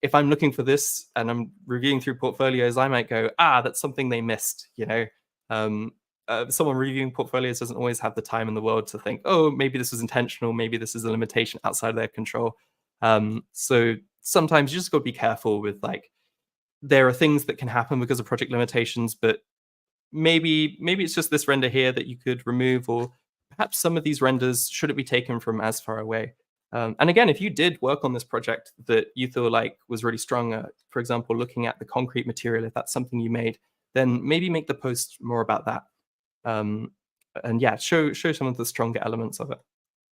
if I'm looking for this and I'm reviewing through portfolios, I might go, that's something they missed, someone reviewing portfolios doesn't always have the time in the world to think, oh, maybe this was intentional, maybe this is a limitation outside of their control. So sometimes you just got to be careful with, like, there are things that can happen because of project limitations, but maybe it's just this render here that you could remove, or perhaps some of these renders shouldn't be taken from as far away. And again, if you did work on this project that you feel like was really strong, for example, looking at the concrete material, if that's something you made, then maybe make the post more about that. Um, and yeah, show some of the stronger elements of it.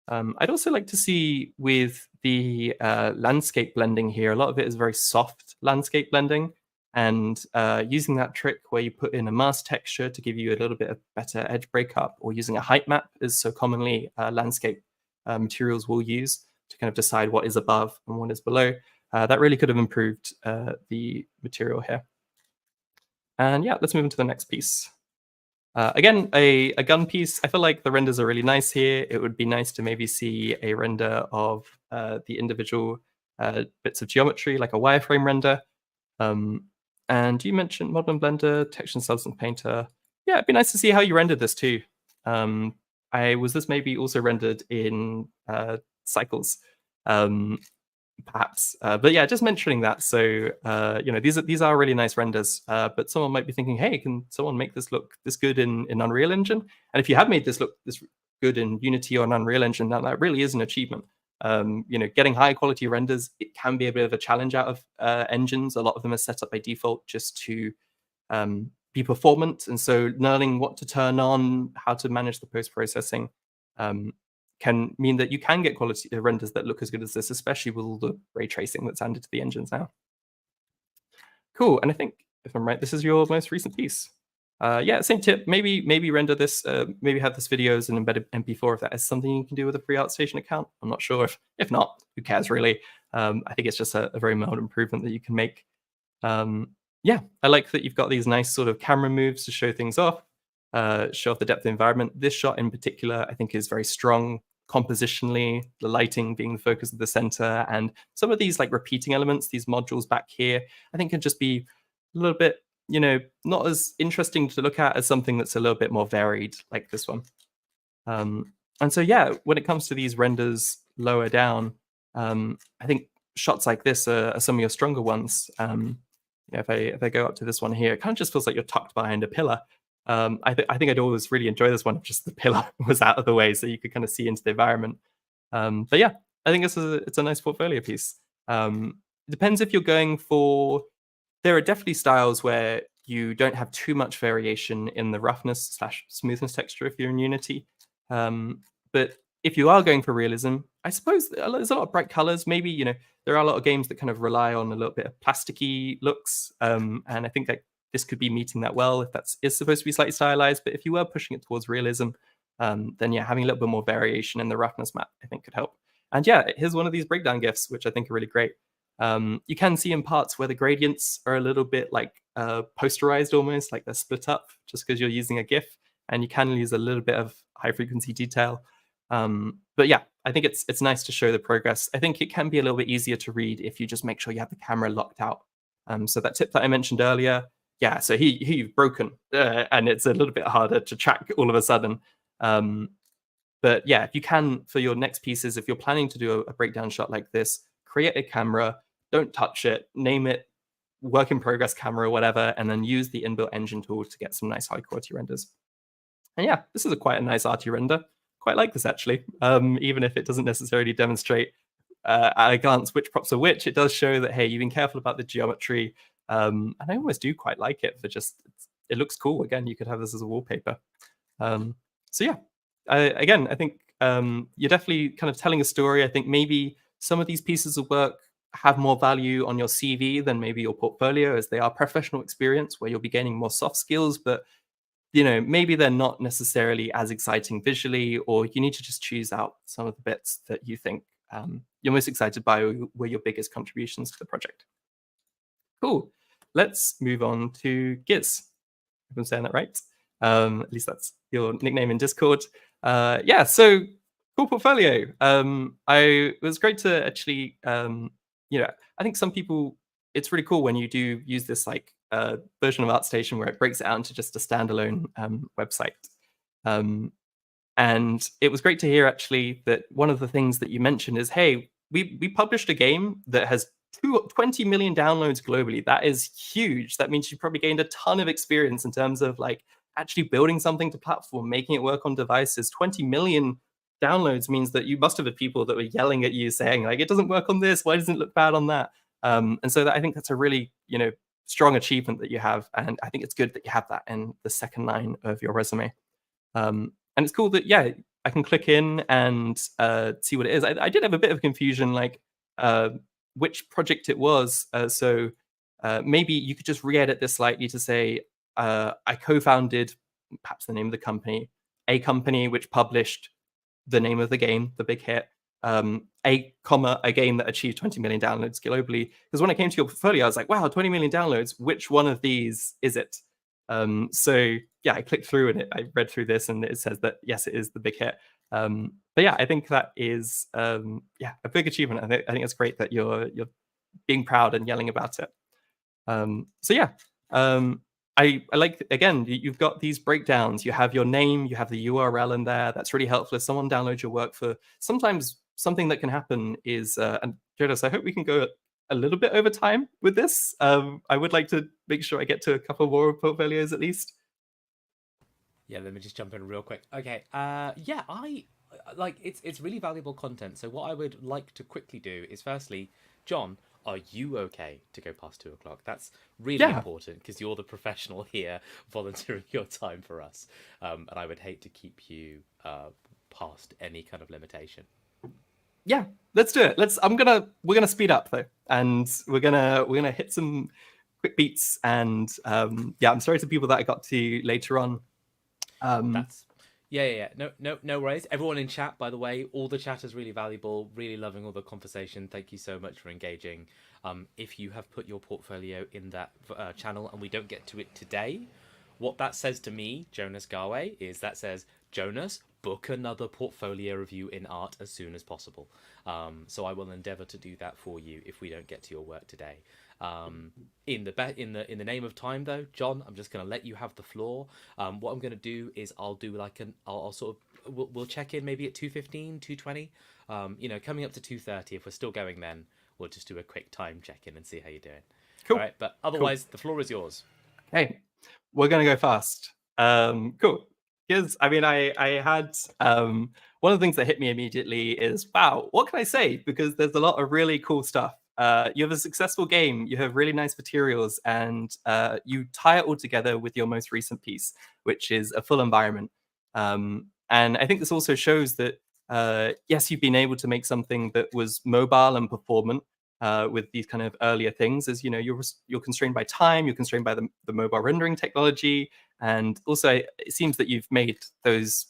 I'd also like to see with the landscape blending here, a lot of it is very soft landscape blending, and using that trick where you put in a mask texture to give you a little bit of better edge breakup, or using a height map, is so commonly landscape materials will use to kind of decide what is above and what is below. That really could have improved the material here. And yeah, let's move into the next piece. Again, a gun piece. I feel like the renders are really nice here. It would be nice to maybe see a render of the individual bits of geometry, like a wireframe render. And you mentioned Modern Blender, Texture and Substance Painter. Yeah, it'd be nice to see how you rendered this too. Was this maybe also rendered in Cycles? Perhaps, but yeah, just mentioning that. So these are really nice renders, but someone might be thinking, hey, can someone make this look this good in Unreal Engine? And if you have made this look this good in Unity or an Unreal Engine, then that really is an achievement. Getting high quality renders, it can be a bit of a challenge out of engines. A lot of them are set up by default just to be performant, and so learning what to turn on, how to manage the post processing can mean that you can get quality renders that look as good as this, especially with all the ray tracing that's added to the engines now. Cool, and I think, if I'm right, this is your most recent piece. Yeah, same tip. Maybe render this. Maybe have this video as an embedded MP4 if that is something you can do with a free ArtStation account. I'm not sure. If not, who cares really? I think it's just a very mild improvement that you can make. Yeah, I like that you've got these nice sort of camera moves to show things off, show off the depth of the environment. This shot in particular, I think, is very strong compositionally, the lighting being the focus of the center, and some of these like repeating elements, these modules back here, I think can just be a little bit, not as interesting to look at as something that's a little bit more varied like this one. And so, yeah, when it comes to these renders lower down, I think shots like this are some of your stronger ones. If I go up to this one here, it kind of just feels like you're tucked behind a pillar. I think I'd always really enjoy this one if just the pillar was out of the way so you could kind of see into the environment. But yeah, I think it's a nice portfolio piece. It depends if you're going for. There are definitely styles where you don't have too much variation in the roughness / smoothness texture if you're in Unity. But if you are going for realism, I suppose there's a lot of bright colors. Maybe there are a lot of games that kind of rely on a little bit of plasticky looks, and I think that this could be meeting that well if that is supposed to be slightly stylized. But if you were pushing it towards realism, then yeah, having a little bit more variation in the roughness map, I think, could help. And yeah, here's one of these breakdown GIFs, which I think are really great. You can see in parts where the gradients are a little bit like posterized almost, like they're split up just because you're using a GIF, and you can use a little bit of high frequency detail. But yeah, I think it's nice to show the progress. I think it can be a little bit easier to read if you just make sure you have the camera locked out. So that tip that I mentioned earlier, yeah, so here you've broken, and it's a little bit harder to track all of a sudden. But yeah, if you can, for your next pieces, if you're planning to do a breakdown shot like this, create a camera, don't touch it, name it work in progress camera or whatever, and then use the inbuilt engine tool to get some nice high quality renders. And yeah, this is quite a nice arty render. Quite like this actually, even if it doesn't necessarily demonstrate at a glance which props are which. It does show that, hey, you've been careful about the geometry, and I almost do quite like it for just, it looks cool. Again, you could have this as a wallpaper. So yeah, I think you're definitely kind of telling a story. I think maybe some of these pieces of work have more value on your CV than maybe your portfolio, as they are professional experience where you'll be gaining more soft skills, but maybe they're not necessarily as exciting visually, or you need to just choose out some of the bits that you think you're most excited by, or were your biggest contributions to the project. Cool. Let's move on to Giz. If I'm saying that right. At least that's your nickname in Discord. Yeah, so cool portfolio. It was great to actually, I think some people, it's really cool when you do use this like version of ArtStation where it breaks it out into just a standalone website. And it was great to hear actually that one of the things that you mentioned is, hey, we published a game that has 20 million downloads globally. That is huge. That means you probably gained a ton of experience in terms of like actually building something to platform, making it work on devices. 20 million downloads means that you must have had people that were yelling at you saying like, it doesn't work on this, why doesn't it look bad on that? And so I think that's a really, strong achievement that you have, and I think it's good that you have that in the second line of your resume. And it's cool that I can click in and see what it is. I did have a bit of confusion, like which project it was. So maybe you could just re-edit this slightly to say I co-founded, perhaps the name of the company, a company which published the name of the game, the big hit, a game that achieved 20 million downloads globally. Because when I came to your portfolio, I was like, wow, 20 million downloads. Which one of these is it? So I clicked through and I read through this, and it says that yes, it is the big hit. But I think that is a big achievement. I think it's great that you're being proud and yelling about it. I like, again, you've got these breakdowns. You have your name, you have the URL in there. That's really helpful if someone downloads your work. For sometimes something that can happen is, and Jonas, I hope we can go a little bit over time with this. I would like to make sure I get to a couple more portfolios at least. Yeah, let me just jump in real quick. Okay, I like it's really valuable content. So what I would like to quickly do is, firstly, John, are you okay to go past 2 o'clock? That's really important because you're the professional here volunteering your time for us. And I would hate to keep you past any kind of limitation. Yeah, let's do it. We're gonna speed up though, and we're gonna hit some quick beats. And I'm sorry to people that I got to later on. That's no worries. Everyone in chat, by the way, all the chat is really valuable. Really loving all the conversation. Thank you so much for engaging. If you have put your portfolio in that channel and we don't get to it today, what that says to me, Jonas Garway, is that says, Jonas, book another portfolio review in art as soon as possible. So I will endeavor to do that for you if we don't get to your work today. In the name of time though, John, I'm just going to let you have the floor. What I'm going to do is I'll do like I'll sort of, we'll check in maybe at 2:15, 2:20, coming up to 2:30. If we're still going, then we'll just do a quick time check-in and see how you're doing. Cool. All right, but otherwise, The floor is yours. Okay, we're going to go fast. Cool. Because I had one of the things that hit me immediately is, wow, what can I say? Because there's a lot of really cool stuff. You have a successful game, you have really nice materials, and you tie it all together with your most recent piece, which is a full environment. And I think this also shows that, yes, you've been able to make something that was mobile and performant with these kind of earlier things. As you know, you're constrained by time, you're constrained by the mobile rendering technology, and also it seems that you've made those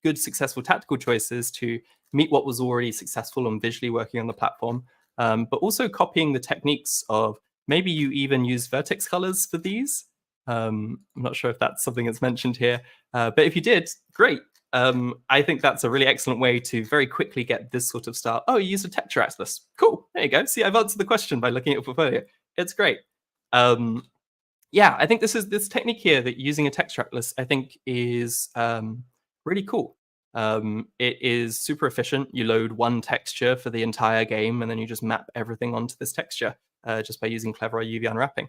good, successful tactical choices to meet what was already successful and visually working on the platform. But also copying the techniques of, maybe you even use vertex colors for these. I'm not sure if that's something that's mentioned here, but if you did, great. I think that's a really excellent way to very quickly get this sort of style. Oh, you used a texture atlas. Cool. There you go. See, I've answered the question by looking at your portfolio. It's great. I think this technique here, that using a texture atlas, I think is really cool. It is super efficient. You load one texture for the entire game, and then you just map everything onto this texture just by using Clever UV unwrapping.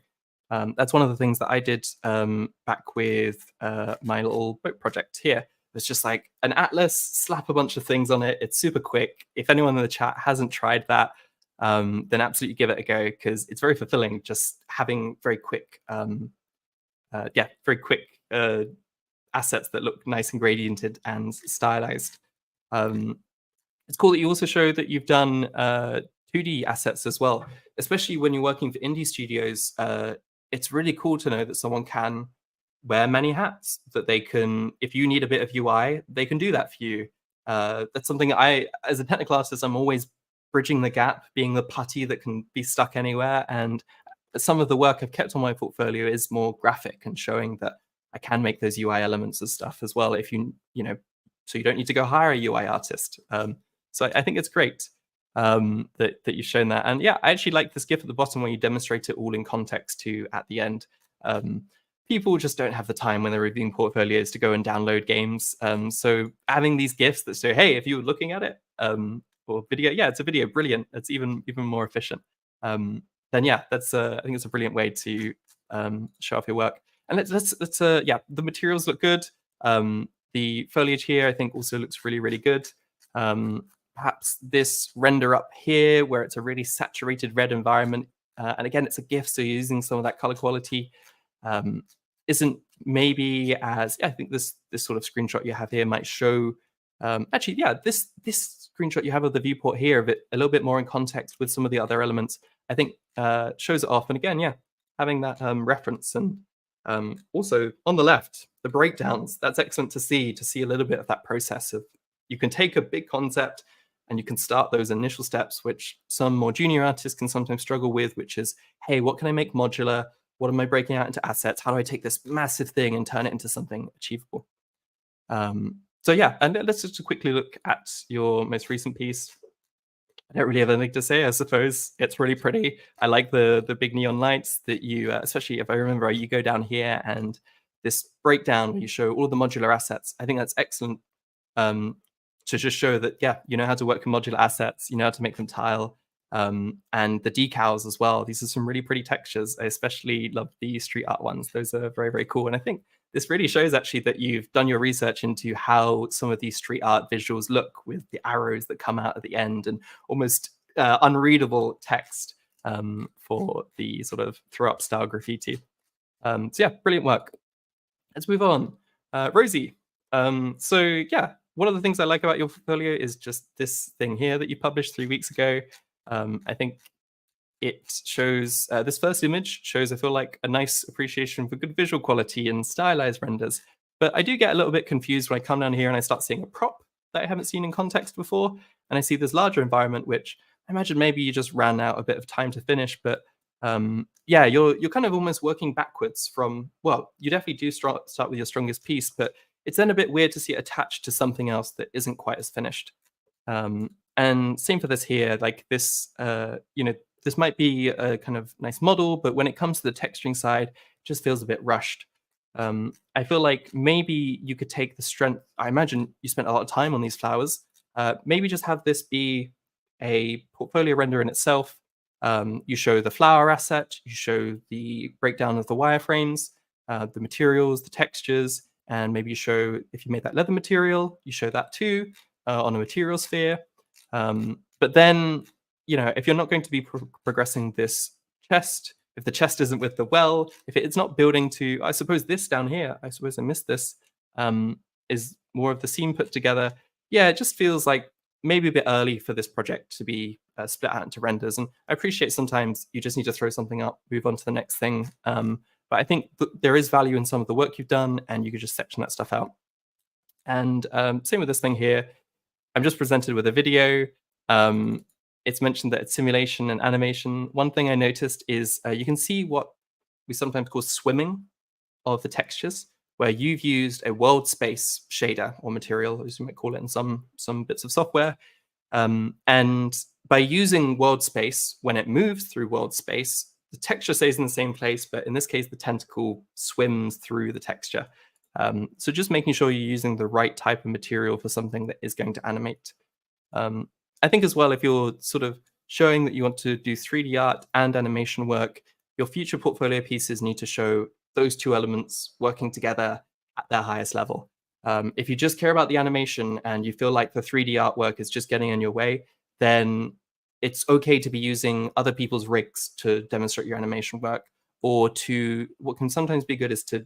That's one of the things that I did back with my little boat project here. It's just like an atlas, slap a bunch of things on it. It's super quick. If anyone in the chat hasn't tried that, then absolutely give it a go, because it's very fulfilling just having very quick, assets that look nice and gradiented and stylized. It's cool that you also show that you've done 2D assets as well, especially when you're working for indie studios. It's really cool to know that someone can wear many hats, that they can, if you need a bit of UI, they can do that for you. That's something as a technical artist, I'm always bridging the gap, being the putty that can be stuck anywhere. And some of the work I've kept on my portfolio is more graphic and showing that I can make those UI elements and stuff as well, if so you don't need to go hire a UI artist. So I think it's great that you've shown that. And I actually like this GIF at the bottom where you demonstrate it all in context too at the end. People just don't have the time when they're reviewing portfolios to go and download games. So having these GIFs that say, hey, if you were looking at it, or video, it's a video, brilliant. It's even more efficient. Then that's I think it's a brilliant way to show off your work. And let's the materials look good. The foliage here, I think, also looks really, really good. Perhaps this render up here where it's a really saturated red environment. And again, it's a GIF, so you're using some of that color quality. Isn't maybe as, I think this sort of screenshot you have here might show, actually, yeah, this screenshot you have of the viewport here of it a little bit more in context with some of the other elements, I think shows it off. And again, yeah, having that reference. And also on the left, the breakdowns, that's excellent to see a little bit of that process of, you can take a big concept and you can start those initial steps, which some more junior artists can sometimes struggle with, which is, hey, what can I make modular? What am I breaking out into assets? How do I take this massive thing and turn it into something achievable? So yeah, and let's just quickly look at your most recent piece. I don't really have anything to say, I suppose. It's really pretty. I like the big neon lights that you, especially if I remember, you go down here and this breakdown where you show all the modular assets. I think that's excellent to just show that, yeah, you know how to work with modular assets, you know how to make them tile, and the decals as well. These are some really pretty textures. I especially love the street art ones. Those are very, very cool. And I think this really shows actually that you've done your research into how some of these street art visuals look with the arrows that come out at the end and almost unreadable text for the sort of throw up style graffiti. So yeah, brilliant work. Let's move on. Rosie. So yeah, one of the things I like about your portfolio is just this thing here that you published 3 weeks ago. I think it shows, this first image shows, I feel like, a nice appreciation for good visual quality and stylized renders. But I do get a little bit confused when I come down here and I start seeing a prop that I haven't seen in context before. And I see this larger environment, which I imagine maybe you just ran out a bit of time to finish. But yeah, you're kind of almost working backwards from, well, you definitely do start with your strongest piece, but it's then a bit weird to see it attached to something else that isn't quite as finished. And same for this here, like this, you know, this might be a kind of nice model, but when it comes to the texturing side, it just feels a bit rushed. I feel like maybe you could take the strength, I imagine you spent a lot of time on these flowers, maybe just have this be a portfolio render in itself. You show the flower asset, you show the breakdown of the wireframes, the materials, the textures, and maybe you show, if you made that leather material, you show that too on a material sphere. But then, you know, if you're not going to be progressing this chest, if the chest isn't with the well, if it's not building to, I suppose this down here, I suppose I missed this, is more of the seam put together. Yeah, it just feels like maybe a bit early for this project to be split out into renders. And I appreciate sometimes you just need to throw something up, move on to the next thing. But I think there is value in some of the work you've done, and you could just section that stuff out. And same with this thing here. I'm just presented with a video. It's mentioned that it's simulation and animation. One thing I noticed is you can see what we sometimes call swimming of the textures, where you've used a world space shader or material, as you might call it in some bits of software. And by using world space, when it moves through world space, the texture stays in the same place, but in this case, the tentacle swims through the texture. So just making sure you're using the right type of material for something that is going to animate. I think as well, if you're sort of showing that you want to do 3D art and animation work, your future portfolio pieces need to show those two elements working together at their highest level. If you just care about the animation and you feel like the 3D artwork is just getting in your way, then it's okay to be using other people's rigs to demonstrate your animation work, or to, what can sometimes be good is to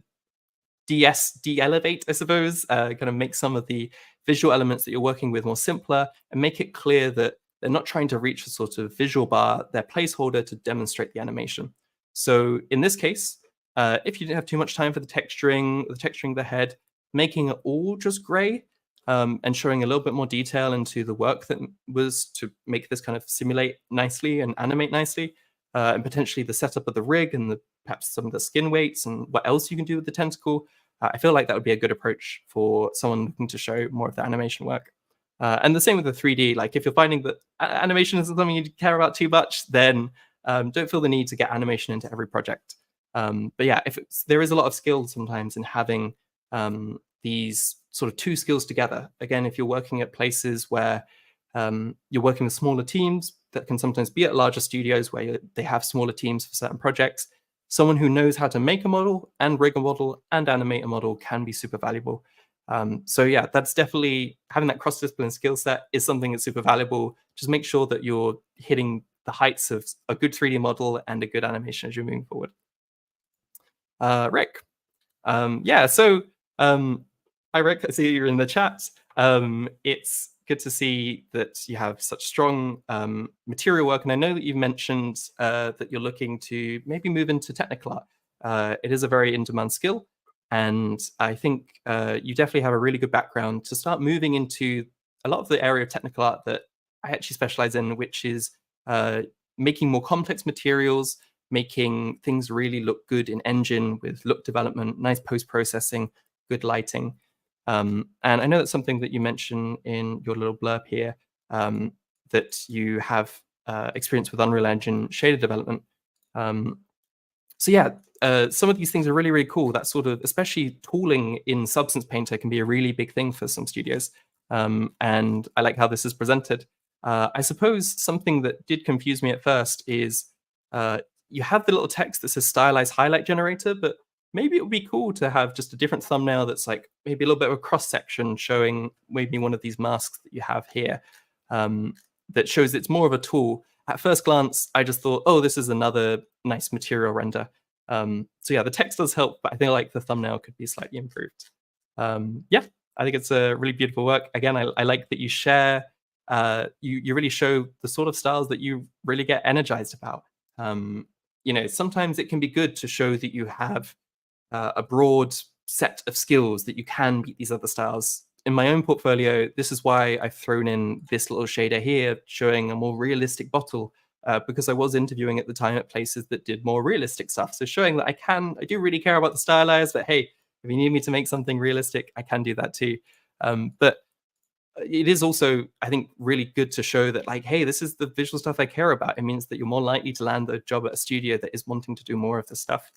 de-elevate, I suppose, kind of make some of the visual elements that you're working with more simpler and make it clear that they're not trying to reach a sort of visual bar, they're placeholder to demonstrate the animation. So in this case, if you didn't have too much time for the texturing of the head, making it all just gray and showing a little bit more detail into the work that was to make this kind of simulate nicely and animate nicely, and potentially the setup of the rig and perhaps some of the skin weights and what else you can do with the tentacle. I feel like that would be a good approach for someone looking to show more of the animation work. And the same with the 3D. Like if you're finding that animation isn't something you care about too much, then don't feel the need to get animation into every project. But yeah, there is a lot of skill sometimes in having these sort of two skills together. Again, if you're working at places where you're working with smaller teams, that can sometimes be at larger studios where they have smaller teams for certain projects, someone who knows how to make a model and rig a model and animate a model can be super valuable. So yeah, that's definitely having that cross-discipline skill set is something that's super valuable. Just make sure that you're hitting the heights of a good 3D model and a good animation as you're moving forward. Rick. Yeah, so hi Rick, I see you're in the chat. It's good to see that you have such strong material work, and I know that you've mentioned that you're looking to maybe move into technical art. It is a very in-demand skill, and I think you definitely have a really good background to start moving into a lot of the area of technical art that I actually specialize in, which is making more complex materials, making things really look good in engine with look development, nice post-processing, good lighting. And I know that's something that you mentioned in your little blurb here, that you have experience with Unreal Engine shader development. So yeah, some of these things are really, really cool. That sort of, especially tooling in Substance Painter can be a really big thing for some studios. And I like how this is presented. I suppose something that did confuse me at first is you have the little text that says stylized highlight generator, but maybe it would be cool to have just a different thumbnail that's like maybe a little bit of a cross section showing maybe one of these masks that you have here, that shows it's more of a tool. At first glance, I just thought, oh, this is another nice material render. So yeah, the text does help, but I feel like the thumbnail could be slightly improved. Yeah, I think it's a really beautiful work. Again, I like that you share, you really show the sort of styles that you really get energized about. You know, sometimes it can be good to show that you have a broad set of skills that you can beat these other styles. In my own portfolio, this is why I've thrown in this little shader here showing a more realistic bottle, because I was interviewing at the time at places that did more realistic stuff. So showing that I do really care about the stylized, but hey, if you need me to make something realistic, I can do that too. But it is also, I think, really good to show that, like, hey, this is the visual stuff I care about. It means that you're more likely to land a job at a studio that is wanting to do more of the stuff.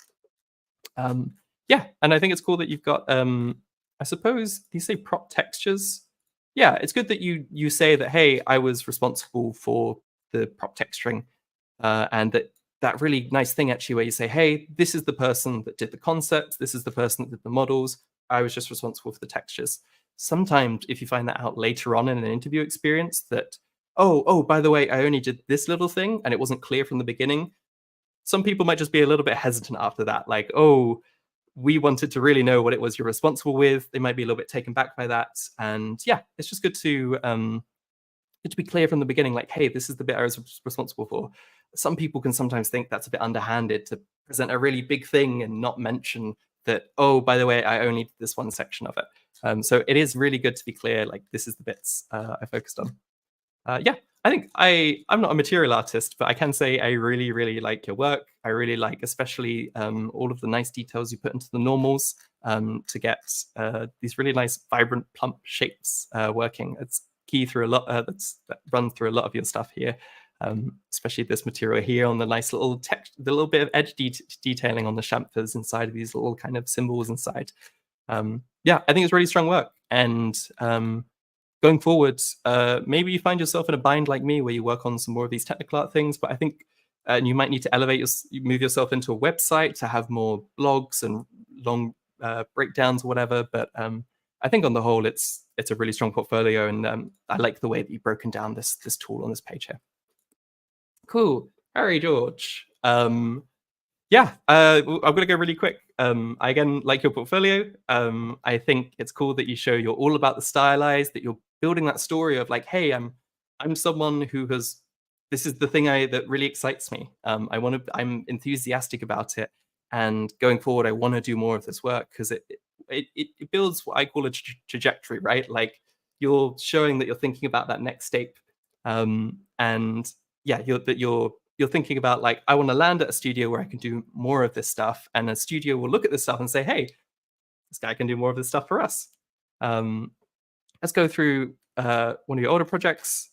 Yeah, and I think it's cool that you've got, I suppose, you say prop textures? Yeah, it's good that you say that, hey, I was responsible for the prop texturing, and that really nice thing actually where you say, hey, this is the person that did the concepts, this is the person that did the models, I was just responsible for the textures. Sometimes if you find that out later on in an interview experience that, oh, by the way, I only did this little thing and it wasn't clear from the beginning, some people might just be a little bit hesitant after that, like, oh, we wanted to really know what it was you're responsible with. They might be a little bit taken back by that. And yeah, it's just good to be clear from the beginning, like, hey, this is the bit I was responsible for. Some people can sometimes think that's a bit underhanded to present a really big thing and not mention that, oh, by the way, I only did this one section of it. So it is really good to be clear, like, this is the bits I focused on. Yeah, I think I'm not a material artist, but I can say I really, really like your work. I really like especially all of the nice details you put into the normals to get these really nice, vibrant, plump shapes working. It's key through a lot, that run through a lot of your stuff here, especially this material here on the nice little text, the little bit of edge detailing on the chamfers inside of these little kind of symbols inside. Yeah, I think it's really strong work. And going forward, maybe you find yourself in a bind like me where you work on some more of these technical art things, but I think you might need to move yourself into a website to have more blogs and long breakdowns or whatever. But I think on the whole, it's a really strong portfolio, and I like the way that you've broken down this tool on this page here. Cool. Harry George. Yeah, I'm going to go really quick. I again like your portfolio. I think it's cool that you show you're all about the stylized, that you're building that story of like, hey, I'm someone who has, this is the thing that really excites me. I'm enthusiastic about it, and going forward, I want to do more of this work because it builds what I call a trajectory, right? Like you're showing that you're thinking about that next step, and yeah, you're thinking about like, I want to land at a studio where I can do more of this stuff, and a studio will look at this stuff and say, hey, this guy can do more of this stuff for us. Let's go through one of your older projects.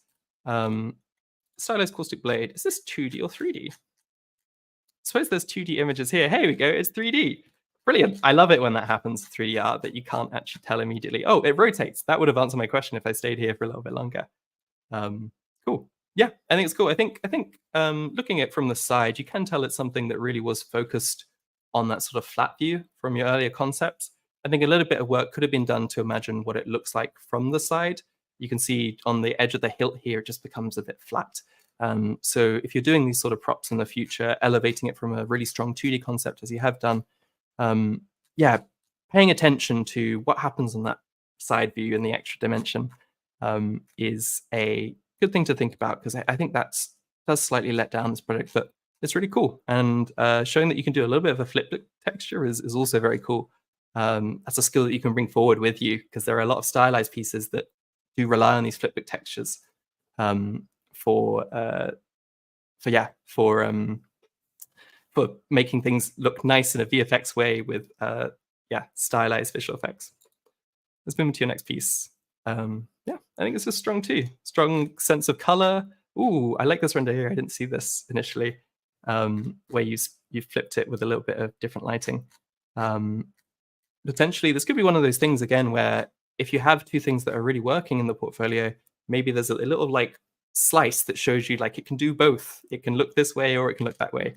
Stylized Caustic Blade. Is this 2D or 3D? I suppose there's 2D images here. Here we go, it's 3D. Brilliant. I love it when that happens, 3D art, that you can't actually tell immediately. Oh, it rotates. That would have answered my question if I stayed here for a little bit longer. Cool. Yeah, I think it's cool. I think looking at it from the side, you can tell it's something that really was focused on that sort of flat view from your earlier concepts. I think a little bit of work could have been done to imagine what it looks like from the side. You can see on the edge of the hilt here, it just becomes a bit flat. So if you're doing these sort of props in the future, elevating it from a really strong 2D concept as you have done, yeah, paying attention to what happens on that side view and the extra dimension is a good thing to think about, because I think does slightly let down this project, but it's really cool. And showing that you can do a little bit of a flip book texture is also very cool. That's a skill that you can bring forward with you, because there are a lot of stylized pieces that do rely on these flip book textures for making things look nice in a VFX way with stylized visual effects. Let's move to your next piece. I think this is strong too. Strong sense of color. Ooh, I like this render here. I didn't see this initially, where you flipped it with a little bit of different lighting. Potentially, this could be one of those things again where if you have two things that are really working in the portfolio, maybe there's a little like slice that shows you like it can do both. It can look this way or it can look that way.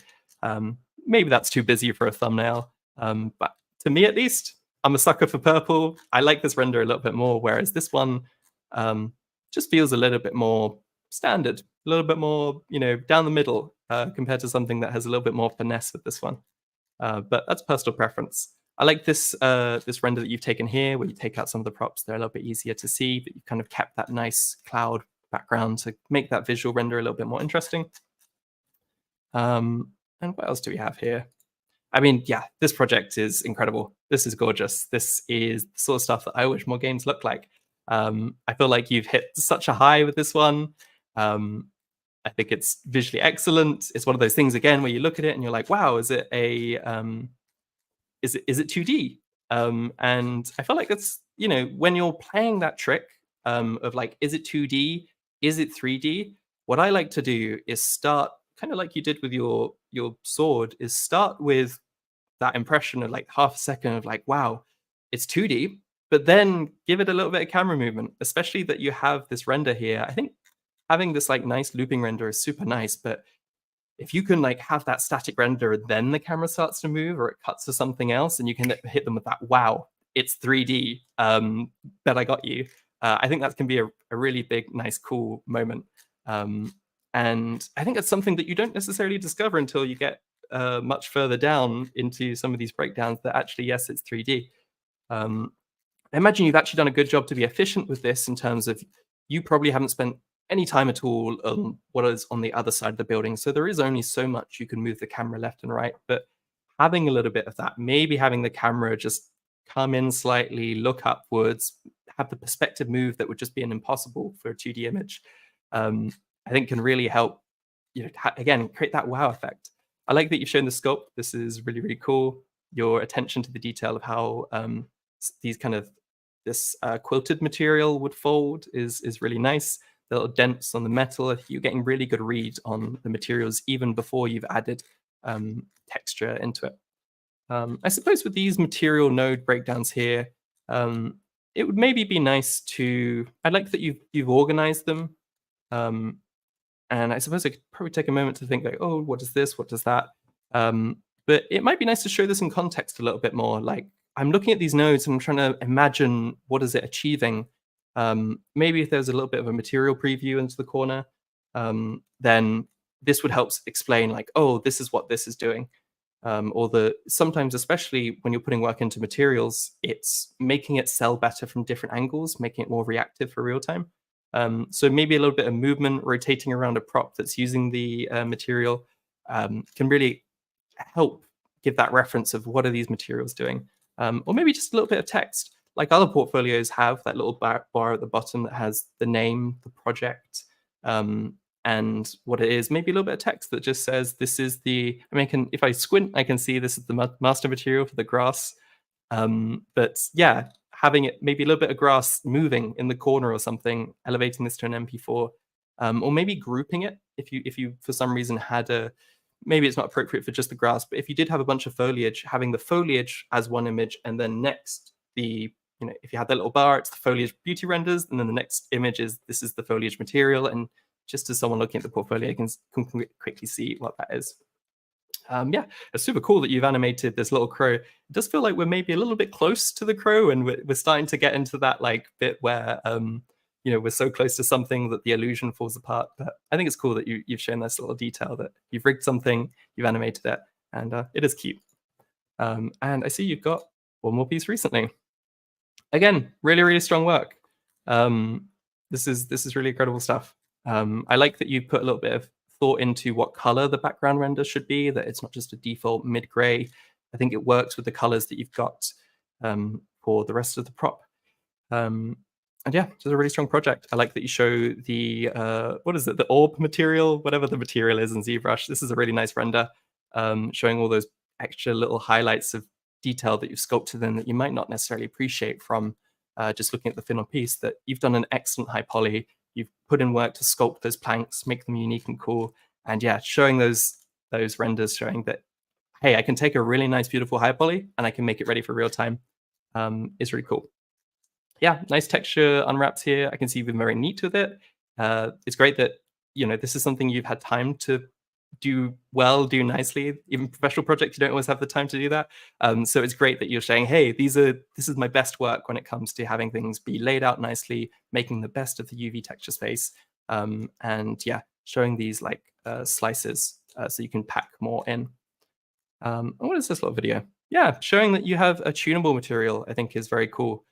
Maybe that's too busy for a thumbnail, but to me at least, I'm a sucker for purple. I like this render a little bit more, whereas this one just feels a little bit more standard, a little bit more, down the middle compared to something that has a little bit more finesse with this one. But that's personal preference. I like this this render that you've taken here, where you take out some of the props. They're a little bit easier to see, but you've kind of kept that nice cloud background to make that visual render a little bit more interesting. And what else do we have here? I mean, yeah, this project is incredible. This is gorgeous. This is the sort of stuff that I wish more games look like. I feel like you've hit such a high with this one. I think it's visually excellent. It's one of those things again where you look at it and you're like, wow, is it a is it 2D? And I feel like that's, when you're playing that trick of like, is it 2D? Is it 3D? What I like to do is start kind of like you did with your sword, is start with that impression of like half a second of like, wow, it's 2D, but then give it a little bit of camera movement, especially that you have this render here. I think having this like nice looping render is super nice, but if you can like have that static render and then the camera starts to move or it cuts to something else and you can hit them with that, wow, it's 3D, bet I got you. I think that can be a really big, nice, cool moment. And I think it's something that you don't necessarily discover until you get much further down into some of these breakdowns that actually, yes, it's 3D. I imagine you've actually done a good job to be efficient with this in terms of you probably haven't spent any time at all on what is on the other side of the building. So there is only so much you can move the camera left and right, but having a little bit of that, maybe having the camera just come in slightly, look upwards, have the perspective move that would just be an impossible for a 2D image, I think can really help, again, create that wow effect. I like that you've shown the sculpt. This is really, really cool. Your attention to the detail of how this quilted material would fold is really nice. The little dents on the metal, you're getting really good read on the materials even before you've added texture into it. I suppose with these material node breakdowns here, it would maybe be nice to, I like that you've organized them. And I suppose I could probably take a moment to think like, oh, what is this? What does that? But it might be nice to show this in context a little bit more. Like I'm looking at these nodes and I'm trying to imagine what is it achieving. Maybe if there's a little bit of a material preview into the corner, then this would help explain like, oh, this is what this is doing. Sometimes, especially when you're putting work into materials, it's making it sell better from different angles, making it more reactive for real time. So maybe a little bit of movement, rotating around a prop that's using the material can really help give that reference of what are these materials doing. Or maybe just a little bit of text, like other portfolios have that little bar at the bottom that has the name, the project, and what it is. Maybe a little bit of text that just says, this is the, if I squint, I can see this is the master material for the grass. But yeah, having it maybe a little bit of grass moving in the corner or something, elevating this to an MP4, or maybe grouping it if you for some reason had maybe it's not appropriate for just the grass, but if you did have a bunch of foliage, having the foliage as one image, and then next if you had that little bar, it's the foliage beauty renders, and then the next image is this is the foliage material, and just as someone looking at the portfolio can quickly see what that is. Yeah, it's super cool that you've animated this little crow. It does feel like we're maybe a little bit close to the crow, and we're starting to get into that like bit where we're so close to something that the illusion falls apart. But I think it's cool that you've shown this little detail that you've rigged something, you've animated it, and it is cute. And I see you've got one more piece recently. Again, really, really strong work. This is really incredible stuff. I like that you put a little bit of thought into what color the background render should be, that it's not just a default mid-gray. I think it works with the colors that you've got for the rest of the prop. And yeah, it's a really strong project. I like that you show the, what is it, the orb material, whatever the material is in ZBrush. This is a really nice render, showing all those extra little highlights of detail that you've sculpted in that you might not necessarily appreciate from just looking at the final piece, that you've done an excellent high poly. You've put in work to sculpt those planks, make them unique and cool. And yeah, showing those renders, showing that, hey, I can take a really nice, beautiful high poly and I can make it ready for real time is really cool. Yeah, nice texture unwraps here. I can see you've been very neat with it. It's great that, this is something you've had time to do well, do nicely. Even professional projects, you don't always have the time to do that. So it's great that you're saying, hey, this is my best work when it comes to having things be laid out nicely, making the best of the UV texture space. And yeah, showing these like slices so you can pack more in. And what is this little video? Yeah, showing that you have a tunable material, I think is very cool.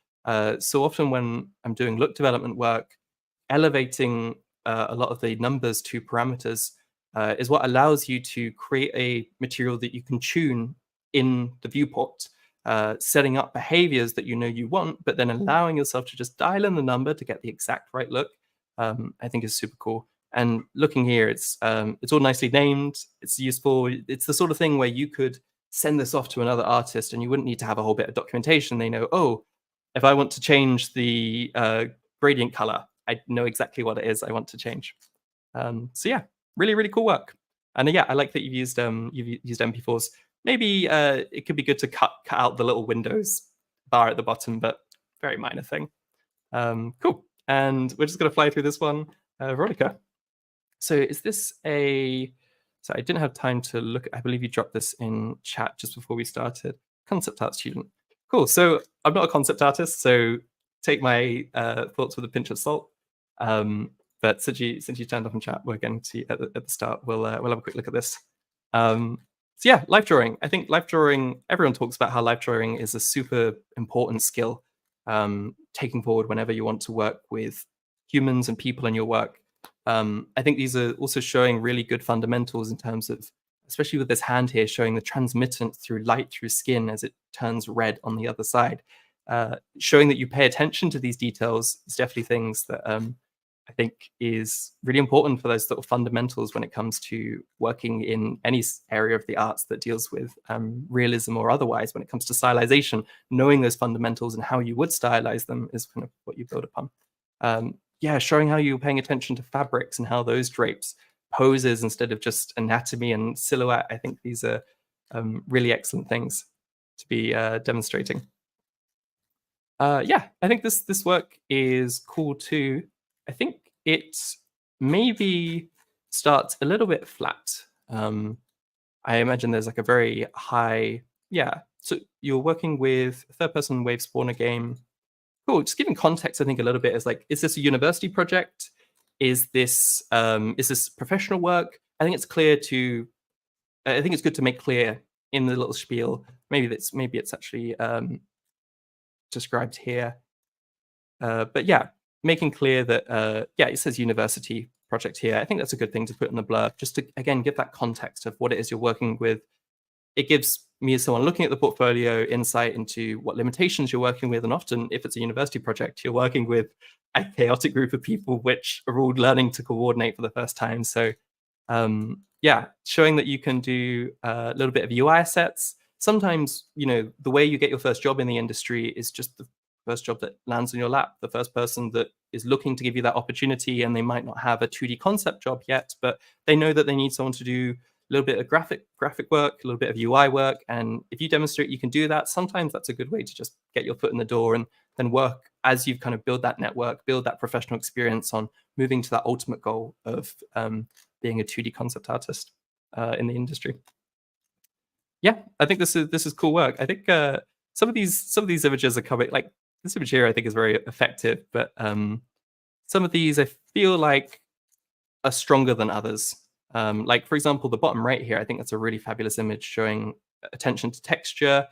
So often when I'm doing look development work, elevating a lot of the numbers to parameters is what allows you to create a material that you can tune in the viewport, setting up behaviors that you want, but then allowing yourself to just dial in the number to get the exact right look, I think is super cool. And looking here, it's all nicely named, it's useful. It's the sort of thing where you could send this off to another artist and you wouldn't need to have a whole bit of documentation. They know, oh, if I want to change the gradient color, I know exactly what it is I want to change. So yeah, really, really cool work. And yeah, I like that you've used MP4s. Maybe it could be good to cut out the little Windows bar at the bottom, but very minor thing. Cool. And we're just going to fly through this one. Veronica. So is this a... So I didn't have time to look. I believe you dropped this in chat just before we started. Concept art student. Cool. So I'm not a concept artist, so take my thoughts with a pinch of salt. But since you turned up in chat, we're going to at the start. We'll have a quick look at this. So yeah, life drawing. I think life drawing. Everyone talks about how life drawing is a super important skill, taking forward whenever you want to work with humans and people in your work. I think these are also showing really good fundamentals in terms of, especially with this hand here, showing the transmittance through light through skin as it turns red on the other side. Showing that you pay attention to these details is definitely things that I think is really important for those sort of fundamentals when it comes to working in any area of the arts that deals with realism or otherwise. When it comes to stylization, knowing those fundamentals and how you would stylize them is kind of what you build upon. Yeah, showing how you're paying attention to fabrics and how those drapes poses instead of just anatomy and silhouette. I think these are really excellent things to be demonstrating. Yeah, I think this work is cool too. I think it maybe starts a little bit flat. I imagine there's like a very high, yeah. So you're working with a third-person wave spawner game. Cool. Just giving context, I think a little bit is like, is this a university project? Is this professional work? I think it's clear to. I think it's good to make clear in the little spiel. Maybe it's actually described here. But yeah, making clear that yeah, it says university project here. I think that's a good thing to put in the blurb, just to again give that context of what it is you're working with. It gives me as someone looking at the portfolio insight into what limitations you're working with. And often if it's a university project, you're working with a chaotic group of people which are all learning to coordinate for the first time. So yeah, showing that you can do a little bit of UI assets. Sometimes, the way you get your first job in the industry is just the first job that lands in your lap, the first person that is looking to give you that opportunity, and they might not have a 2D concept job yet, but they know that they need someone to do a little bit of graphic work, a little bit of UI work. And if you demonstrate you can do that, sometimes that's a good way to just get your foot in the door and then work as you've kind of build that network, build that professional experience on moving to that ultimate goal of being a 2D concept artist in the industry. Yeah, I think this is cool work. I think some of these images are coming, like this image here I think is very effective, but some of these I feel like are stronger than others. Like for example, the bottom right here, I think that's a really fabulous image showing attention to texture,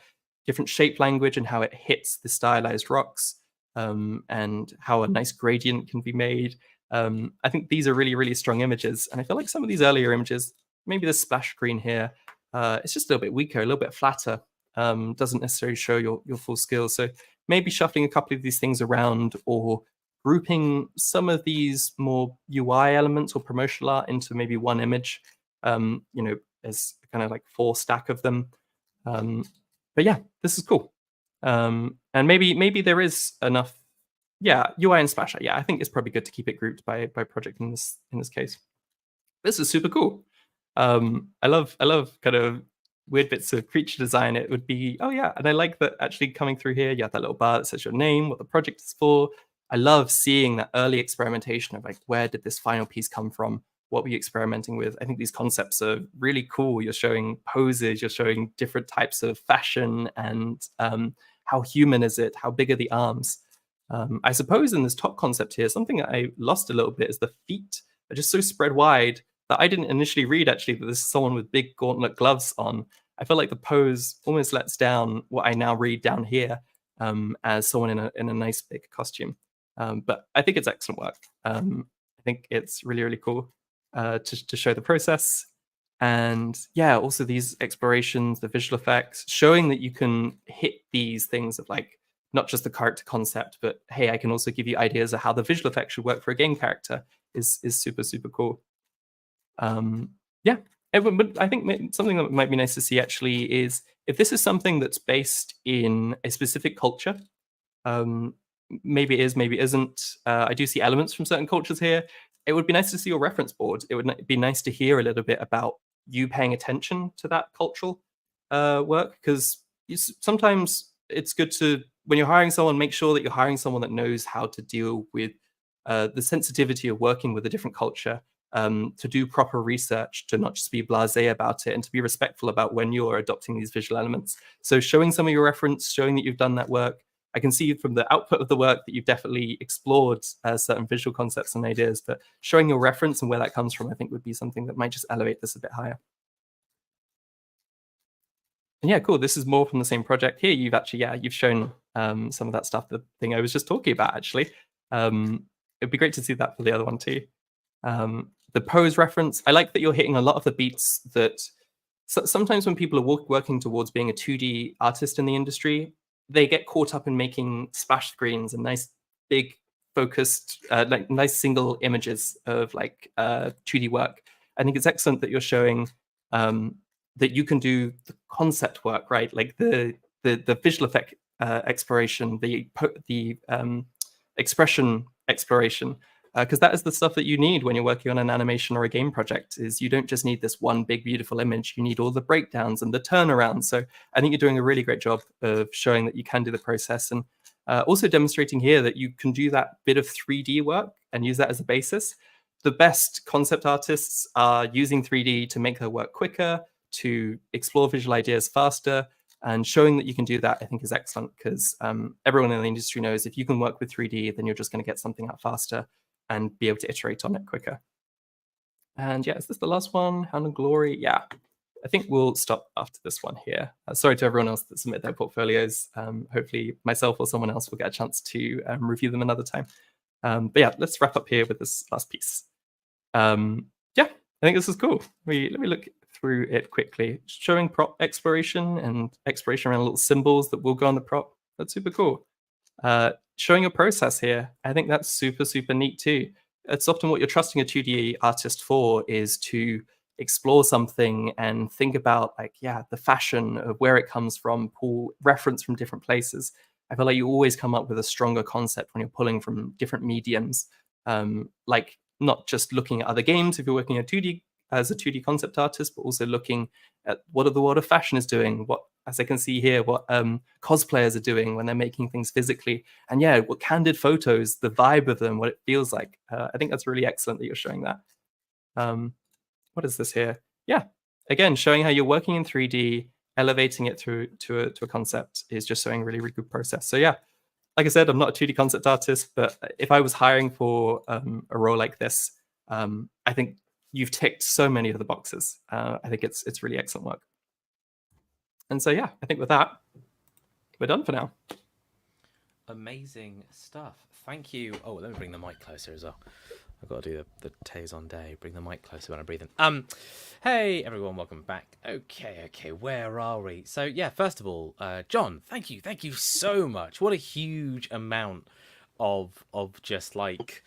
different shape language, and how it hits the stylized rocks, and how a nice gradient can be made. I think these are really, really strong images, and I feel like some of these earlier images, maybe the splash screen here, it's just a little bit weaker, a little bit flatter. Doesn't necessarily show your full skills. So maybe shuffling a couple of these things around, or grouping some of these more UI elements or promotional art into maybe one image, as kind of like 4 stack of them. But yeah, this is cool. And maybe there is enough. Yeah, UI and Splash. Yeah, I think it's probably good to keep it grouped by project in this case. This is super cool. I love kind of weird bits of creature design. It would be, oh yeah, and I like that actually coming through here, you have that little bar that says your name, what the project is for. I love seeing that early experimentation of like, where did this final piece come from? What were you experimenting with? I think these concepts are really cool. You're showing poses, you're showing different types of fashion, and how human is it? How big are the arms? I suppose in this top concept here, something that I lost a little bit is the feet are just so spread wide that I didn't initially read actually that this is someone with big gauntlet gloves on. I feel like the pose almost lets down what I now read down here, as someone in a nice big costume. But I think it's excellent work. I think it's really, really cool to show the process. And yeah, also these explorations, the visual effects, showing that you can hit these things of like, not just the character concept, but hey, I can also give you ideas of how the visual effects should work for a game character is super, super cool. Yeah, but I think something that might be nice to see actually is if this is something that's based in a specific culture, maybe it is, maybe it isn't. I do see elements from certain cultures here. It would be nice to see your reference board. It would be nice to hear a little bit about you paying attention to that cultural work, because sometimes it's good to, when you're hiring someone, make sure that you're hiring someone that knows how to deal with the sensitivity of working with a different culture, to do proper research, to not just be blasé about it, and to be respectful about when you're adopting these visual elements. So showing some of your reference, showing that you've done that work. I can see from the output of the work that you've definitely explored certain visual concepts and ideas, but showing your reference and where that comes from, I think would be something that might just elevate this a bit higher. And yeah, cool. This is more from the same project here. You've actually, yeah, you've shown some of that stuff, the thing I was just talking about, actually. It'd be great to see that for the other one too. The pose reference, I like that you're hitting a lot of the beats that sometimes when people are working towards being a 2D artist in the industry, they get caught up in making splash screens and nice big focused, like nice single images of like 2D work. I think it's excellent that you're showing that you can do the concept work, right? Like the visual effect exploration, the expression exploration, because that is the stuff that you need when you're working on an animation or a game project. Is you don't just need this one big beautiful image, you need all the breakdowns and the turnarounds. So I think you're doing a really great job of showing that you can do the process, and also demonstrating here that you can do that bit of 3D work and use that as a basis. The best concept artists are using 3D to make their work quicker, to explore visual ideas faster, and showing that you can do that, I think, is excellent, because everyone in the industry knows if you can work with 3D, then you're just going to get something out faster and be able to iterate on it quicker. And yeah, is this the last one? Hound and Glory? Yeah, I think we'll stop after this one here. Sorry to everyone else that submit their portfolios. Hopefully myself or someone else will get a chance to review them another time. But yeah, let's wrap up here with this last piece. Yeah, I think this is cool. Let me look through it quickly. Showing prop exploration and exploration around little symbols that will go on the prop. That's super cool. Showing your process here, I think that's super, super neat too. It's often what you're trusting a 2D artist for, is to explore something and think about, like, yeah, the fashion of where it comes from, pull reference from different places. I feel like you always come up with a stronger concept when you're pulling from different mediums, like not just looking at other games if you're working as a 2D concept artist, but also looking at what the world of fashion is doing, what, as I can see here, what cosplayers are doing when they're making things physically. And yeah, what candid photos, the vibe of them, what it feels like. I think that's really excellent that you're showing that. What is this here? Yeah, again, showing how you're working in 3D elevating it through to a concept is just showing really, really good process. So yeah, like I said, I'm not a 2D concept artist, but if I was hiring for a role like this, I think you've ticked so many of the boxes. I think it's really excellent work. And so yeah, I think with that, we're done for now. Amazing stuff. Thank you. Oh, let me bring the mic closer as well. I've got to do the Taze on day. Bring the mic closer when I'm breathing. Hey everyone, welcome back. Okay, where are we? So yeah, first of all, John, thank you so much. What a huge amount of just like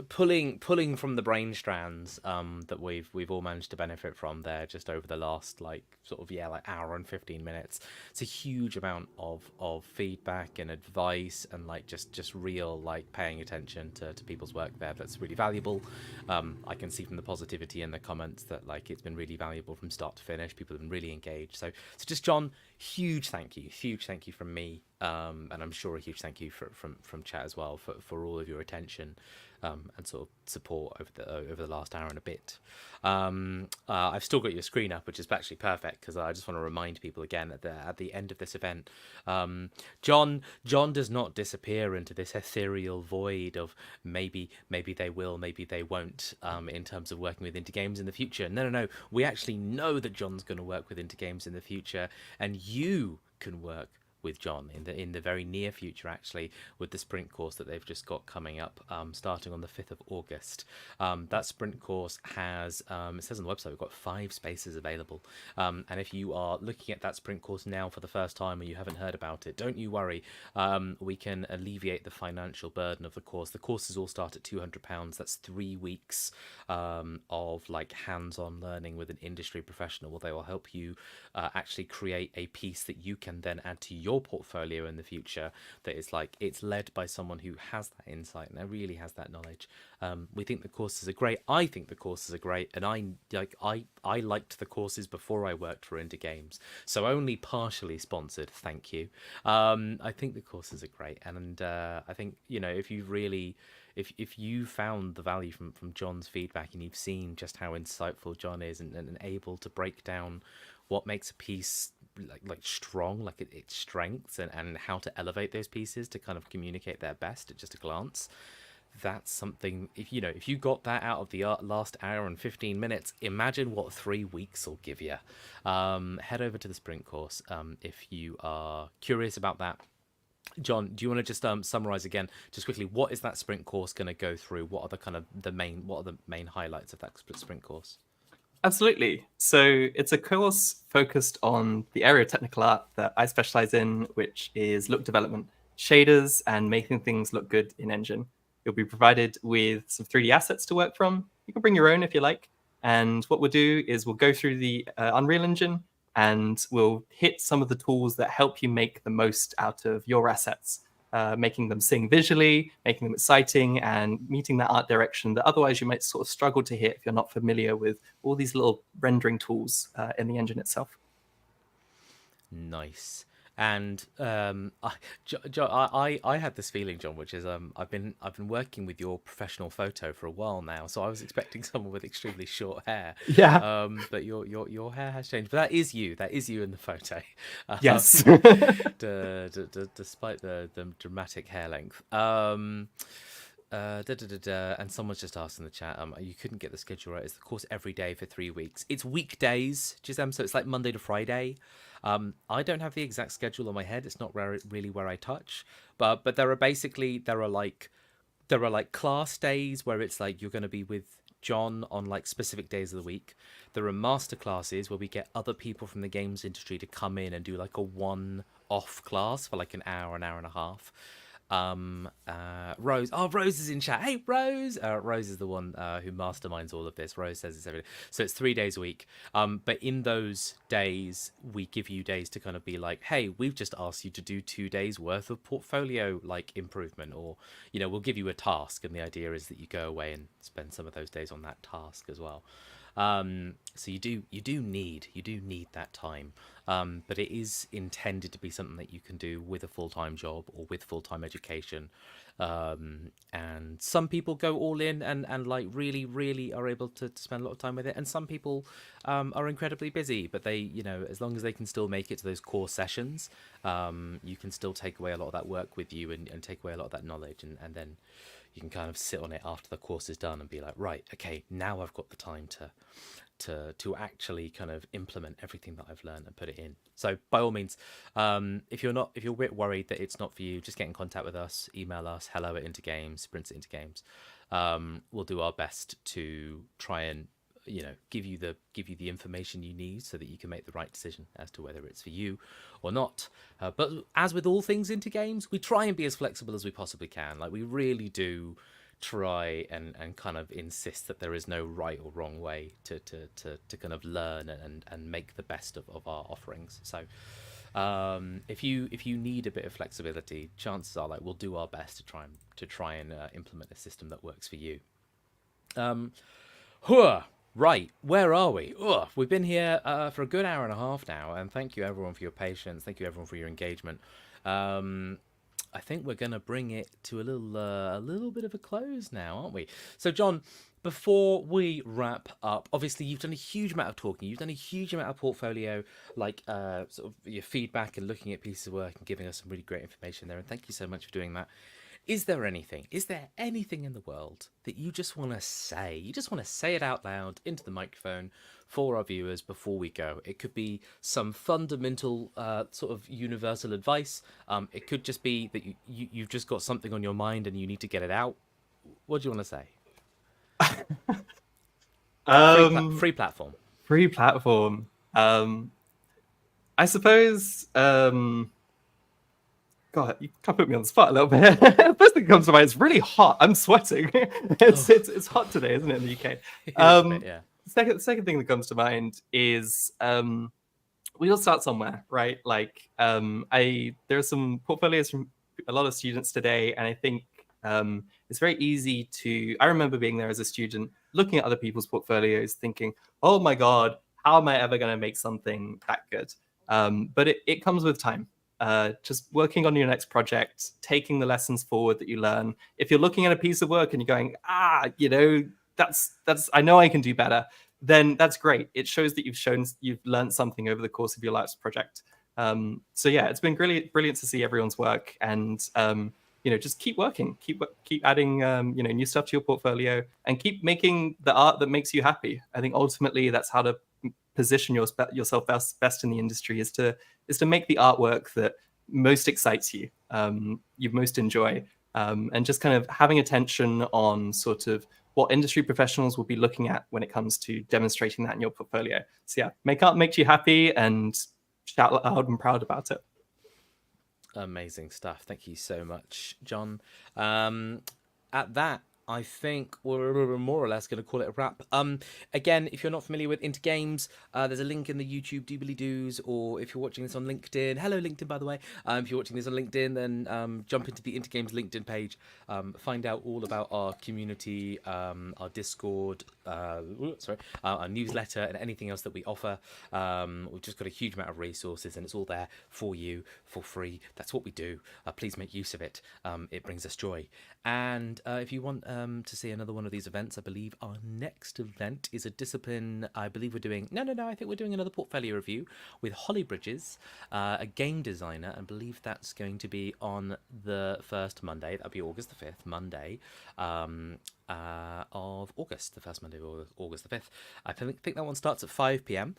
pulling from the brain strands that we've all managed to benefit from there just over the last like sort of hour and 15 minutes. It's a huge amount of feedback and advice and like just real like paying attention to people's work there. That's really valuable. I can see from the positivity in the comments that like it's been really valuable from start to finish. People have been really engaged. So just John, huge thank you from me, and I'm sure a huge thank you from chat as well for all of your attention and sort of support over the last hour and a bit. I've still got your screen up, which is actually perfect because I just want to remind people again at the end of this event, John does not disappear into this ethereal void of maybe they will, maybe they won't, in terms of working with Indie Games in the future. No, we actually know that John's going to work with Indie Games in the future, and you can work with John in the very near future, actually, with the sprint course that they've just got coming up, starting on the 5th of August. That sprint course has, it says on the website, we've got 5 spaces available. And if you are looking at that sprint course now for the first time or you haven't heard about it, don't you worry. We can alleviate the financial burden of the course. The courses all start at £200. That's 3 weeks of like hands-on learning with an industry professional. They will help you actually create a piece that you can then add to your portfolio in the future, that is like it's led by someone who has that insight and really has that knowledge. We think the courses are great. I think the courses are great, and I liked the courses before I worked for Indie Games, so only partially sponsored, thank you. I think the courses are great, and I think, you know, if you found the value from John's feedback and you've seen just how insightful John is and able to break down what makes a piece like strong, like its strengths, and how to elevate those pieces to kind of communicate their best at just a glance, that's something. If you got that out of the last hour and 15 minutes, imagine what 3 weeks will give you. Head over to the sprint course if you are curious about that. John, do you want to just summarize again just quickly, what is that sprint course going to go through? What are the main highlights of that sprint course? Absolutely. So it's a course focused on the area of technical art that I specialize in, which is look development, shaders, and making things look good in Engine. You'll be provided with some 3D assets to work from. You can bring your own if you like. And what we'll do is we'll go through the Unreal Engine and we'll hit some of the tools that help you make the most out of your assets. Making them sing visually, making them exciting, and meeting that art direction that otherwise you might sort of struggle to hit if you're not familiar with all these little rendering tools in the engine itself. Nice. And I had this feeling, John, which is I've been working with your professional photo for a while now, so I was expecting someone with extremely short hair. Yeah. But your hair has changed. But that is you in the photo. Yes. Despite the dramatic hair length. And someone's just asked in the chat, you couldn't get the schedule right. It's the course every day for 3 weeks. It's weekdays, Gisem, so it's like Monday to Friday. I don't have the exact schedule on my head. It's not really where I touch, but there are like class days where it's like you're going to be with John on like specific days of the week. There are master classes where we get other people from the games industry to come in and do like a one-off class for like an hour and a half. Rose is in chat. Hey Rose. Rose is the one who masterminds all of this. Rose says it's every day, so it's 3 days a week. But in those days we give you days to kind of be like, hey, we've just asked you to do 2 days worth of portfolio like improvement, or we'll give you a task, and the idea is that you go away and spend some of those days on that task as well. So you do need that time, but it is intended to be something that you can do with a full-time job or with full-time education. And some people go all in and like really really are able to spend a lot of time with it, and some people are incredibly busy, but they, as long as they can still make it to those core sessions, you can still take away a lot of that work with you, and take away a lot of that knowledge, and then you can kind of sit on it after the course is done and be like, right, okay, now I've got the time to actually kind of implement everything that I've learned and put it in. So by all means, if you're a bit worried that it's not for you, just get in contact with us, email us, hello@intergames, sprints@intergames. We'll do our best to try and give you the information you need so that you can make the right decision as to whether it's for you or not. But as with all things into games, we try and be as flexible as we possibly can. Like, we really do try and kind of insist that there is no right or wrong way to kind of learn and make the best of our offerings. So if you need a bit of flexibility, chances are, like, we'll do our best to try and implement a system that works for you. Huh. Right, where are we? We've been here for a good hour and a half now, and thank you everyone for your patience. Thank you everyone for your engagement. I think we're going to bring it to a little bit of a close now, aren't we? So, John, before we wrap up, obviously you've done a huge amount of talking. You've done a huge amount of portfolio, like sort of your feedback and looking at pieces of work and giving us some really great information there. And thank you so much for doing that. Is there anything in the world that you just want to say? You just want to say it out loud into the microphone for our viewers before we go. It could be some fundamental sort of universal advice. It could just be that you've just got something on your mind and you need to get it out. What do you want to say? Free platform. Free platform. I suppose. God, you can't put me on the spot a little bit. First thing that comes to mind, it's really hot. I'm sweating. It's hot today, isn't it, in the UK? Yeah. Second thing that comes to mind is we all start somewhere, right? Like there are some portfolios from a lot of students today, and I think it's very easy to. I remember being there as a student, looking at other people's portfolios, thinking, "Oh my God, how am I ever going to make something that good?" But it comes with time. Just working on your next project, taking the lessons forward that you learn. If you're looking at a piece of work and you're going, that's I know I can do better, then that's great. It shows that you've learned something over the course of your life's project. So yeah, it's been brilliant to see everyone's work, and just keep working, keep adding new stuff to your portfolio, and keep making the art that makes you happy. I think ultimately that's how to position yourself best in the industry, is to make the artwork that most excites you, you most enjoy, and just kind of having attention on sort of what industry professionals will be looking at when it comes to demonstrating that in your portfolio. So yeah, make art makes you happy, and shout loud and proud about it. Amazing stuff. Thank you so much, John. At that, I think we're more or less going to call it a wrap. Again, if you're not familiar with Intergames, there's a link in the YouTube doobly-doos, or if you're watching this on LinkedIn, hello LinkedIn, by the way. If you're watching this on LinkedIn, then jump into the Intergames LinkedIn page, find out all about our community, our Discord, our newsletter, and anything else that we offer. We've just got a huge amount of resources, and it's all there for you for free. That's what we do. Please make use of it. It brings us joy. And if you want to see another one of these events, I believe our next event is a discipline. I believe we're doing I think we're doing another portfolio review with Holly Bridges, a game designer. I believe that's going to be on the first Monday. That'll be August the 5th, Monday of August, the first Monday of August the 5th. I think that one starts at 5 p.m.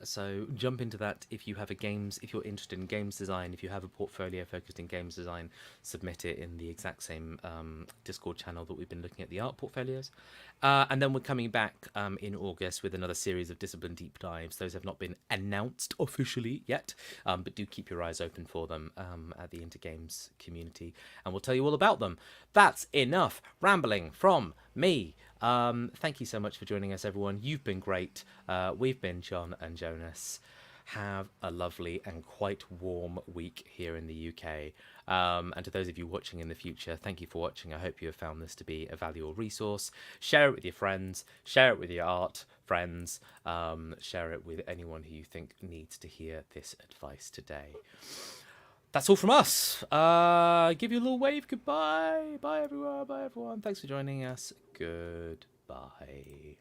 So jump into that if you have if you're interested in games design, if you have a portfolio focused in games design, submit it in the exact same Discord channel that we've been looking at the art portfolios. And then we're coming back in August with another series of discipline deep dives. Those have not been announced officially yet, but do keep your eyes open for them at the Intergames community, and we'll tell you all about them. That's enough rambling from me. Thank you so much for joining us, everyone. You've been great. We've been John and Jonas. have a lovely and quite warm week here in the UK. And to those of you watching in the future, thank you for watching. I hope you have found this to be a valuable resource. Share it with your friends, share it with your art friends, share it with anyone who you think needs to hear this advice today. That's all from us. Give you a little wave. Goodbye. Bye, everyone. Bye, everyone. Thanks for joining us. Goodbye.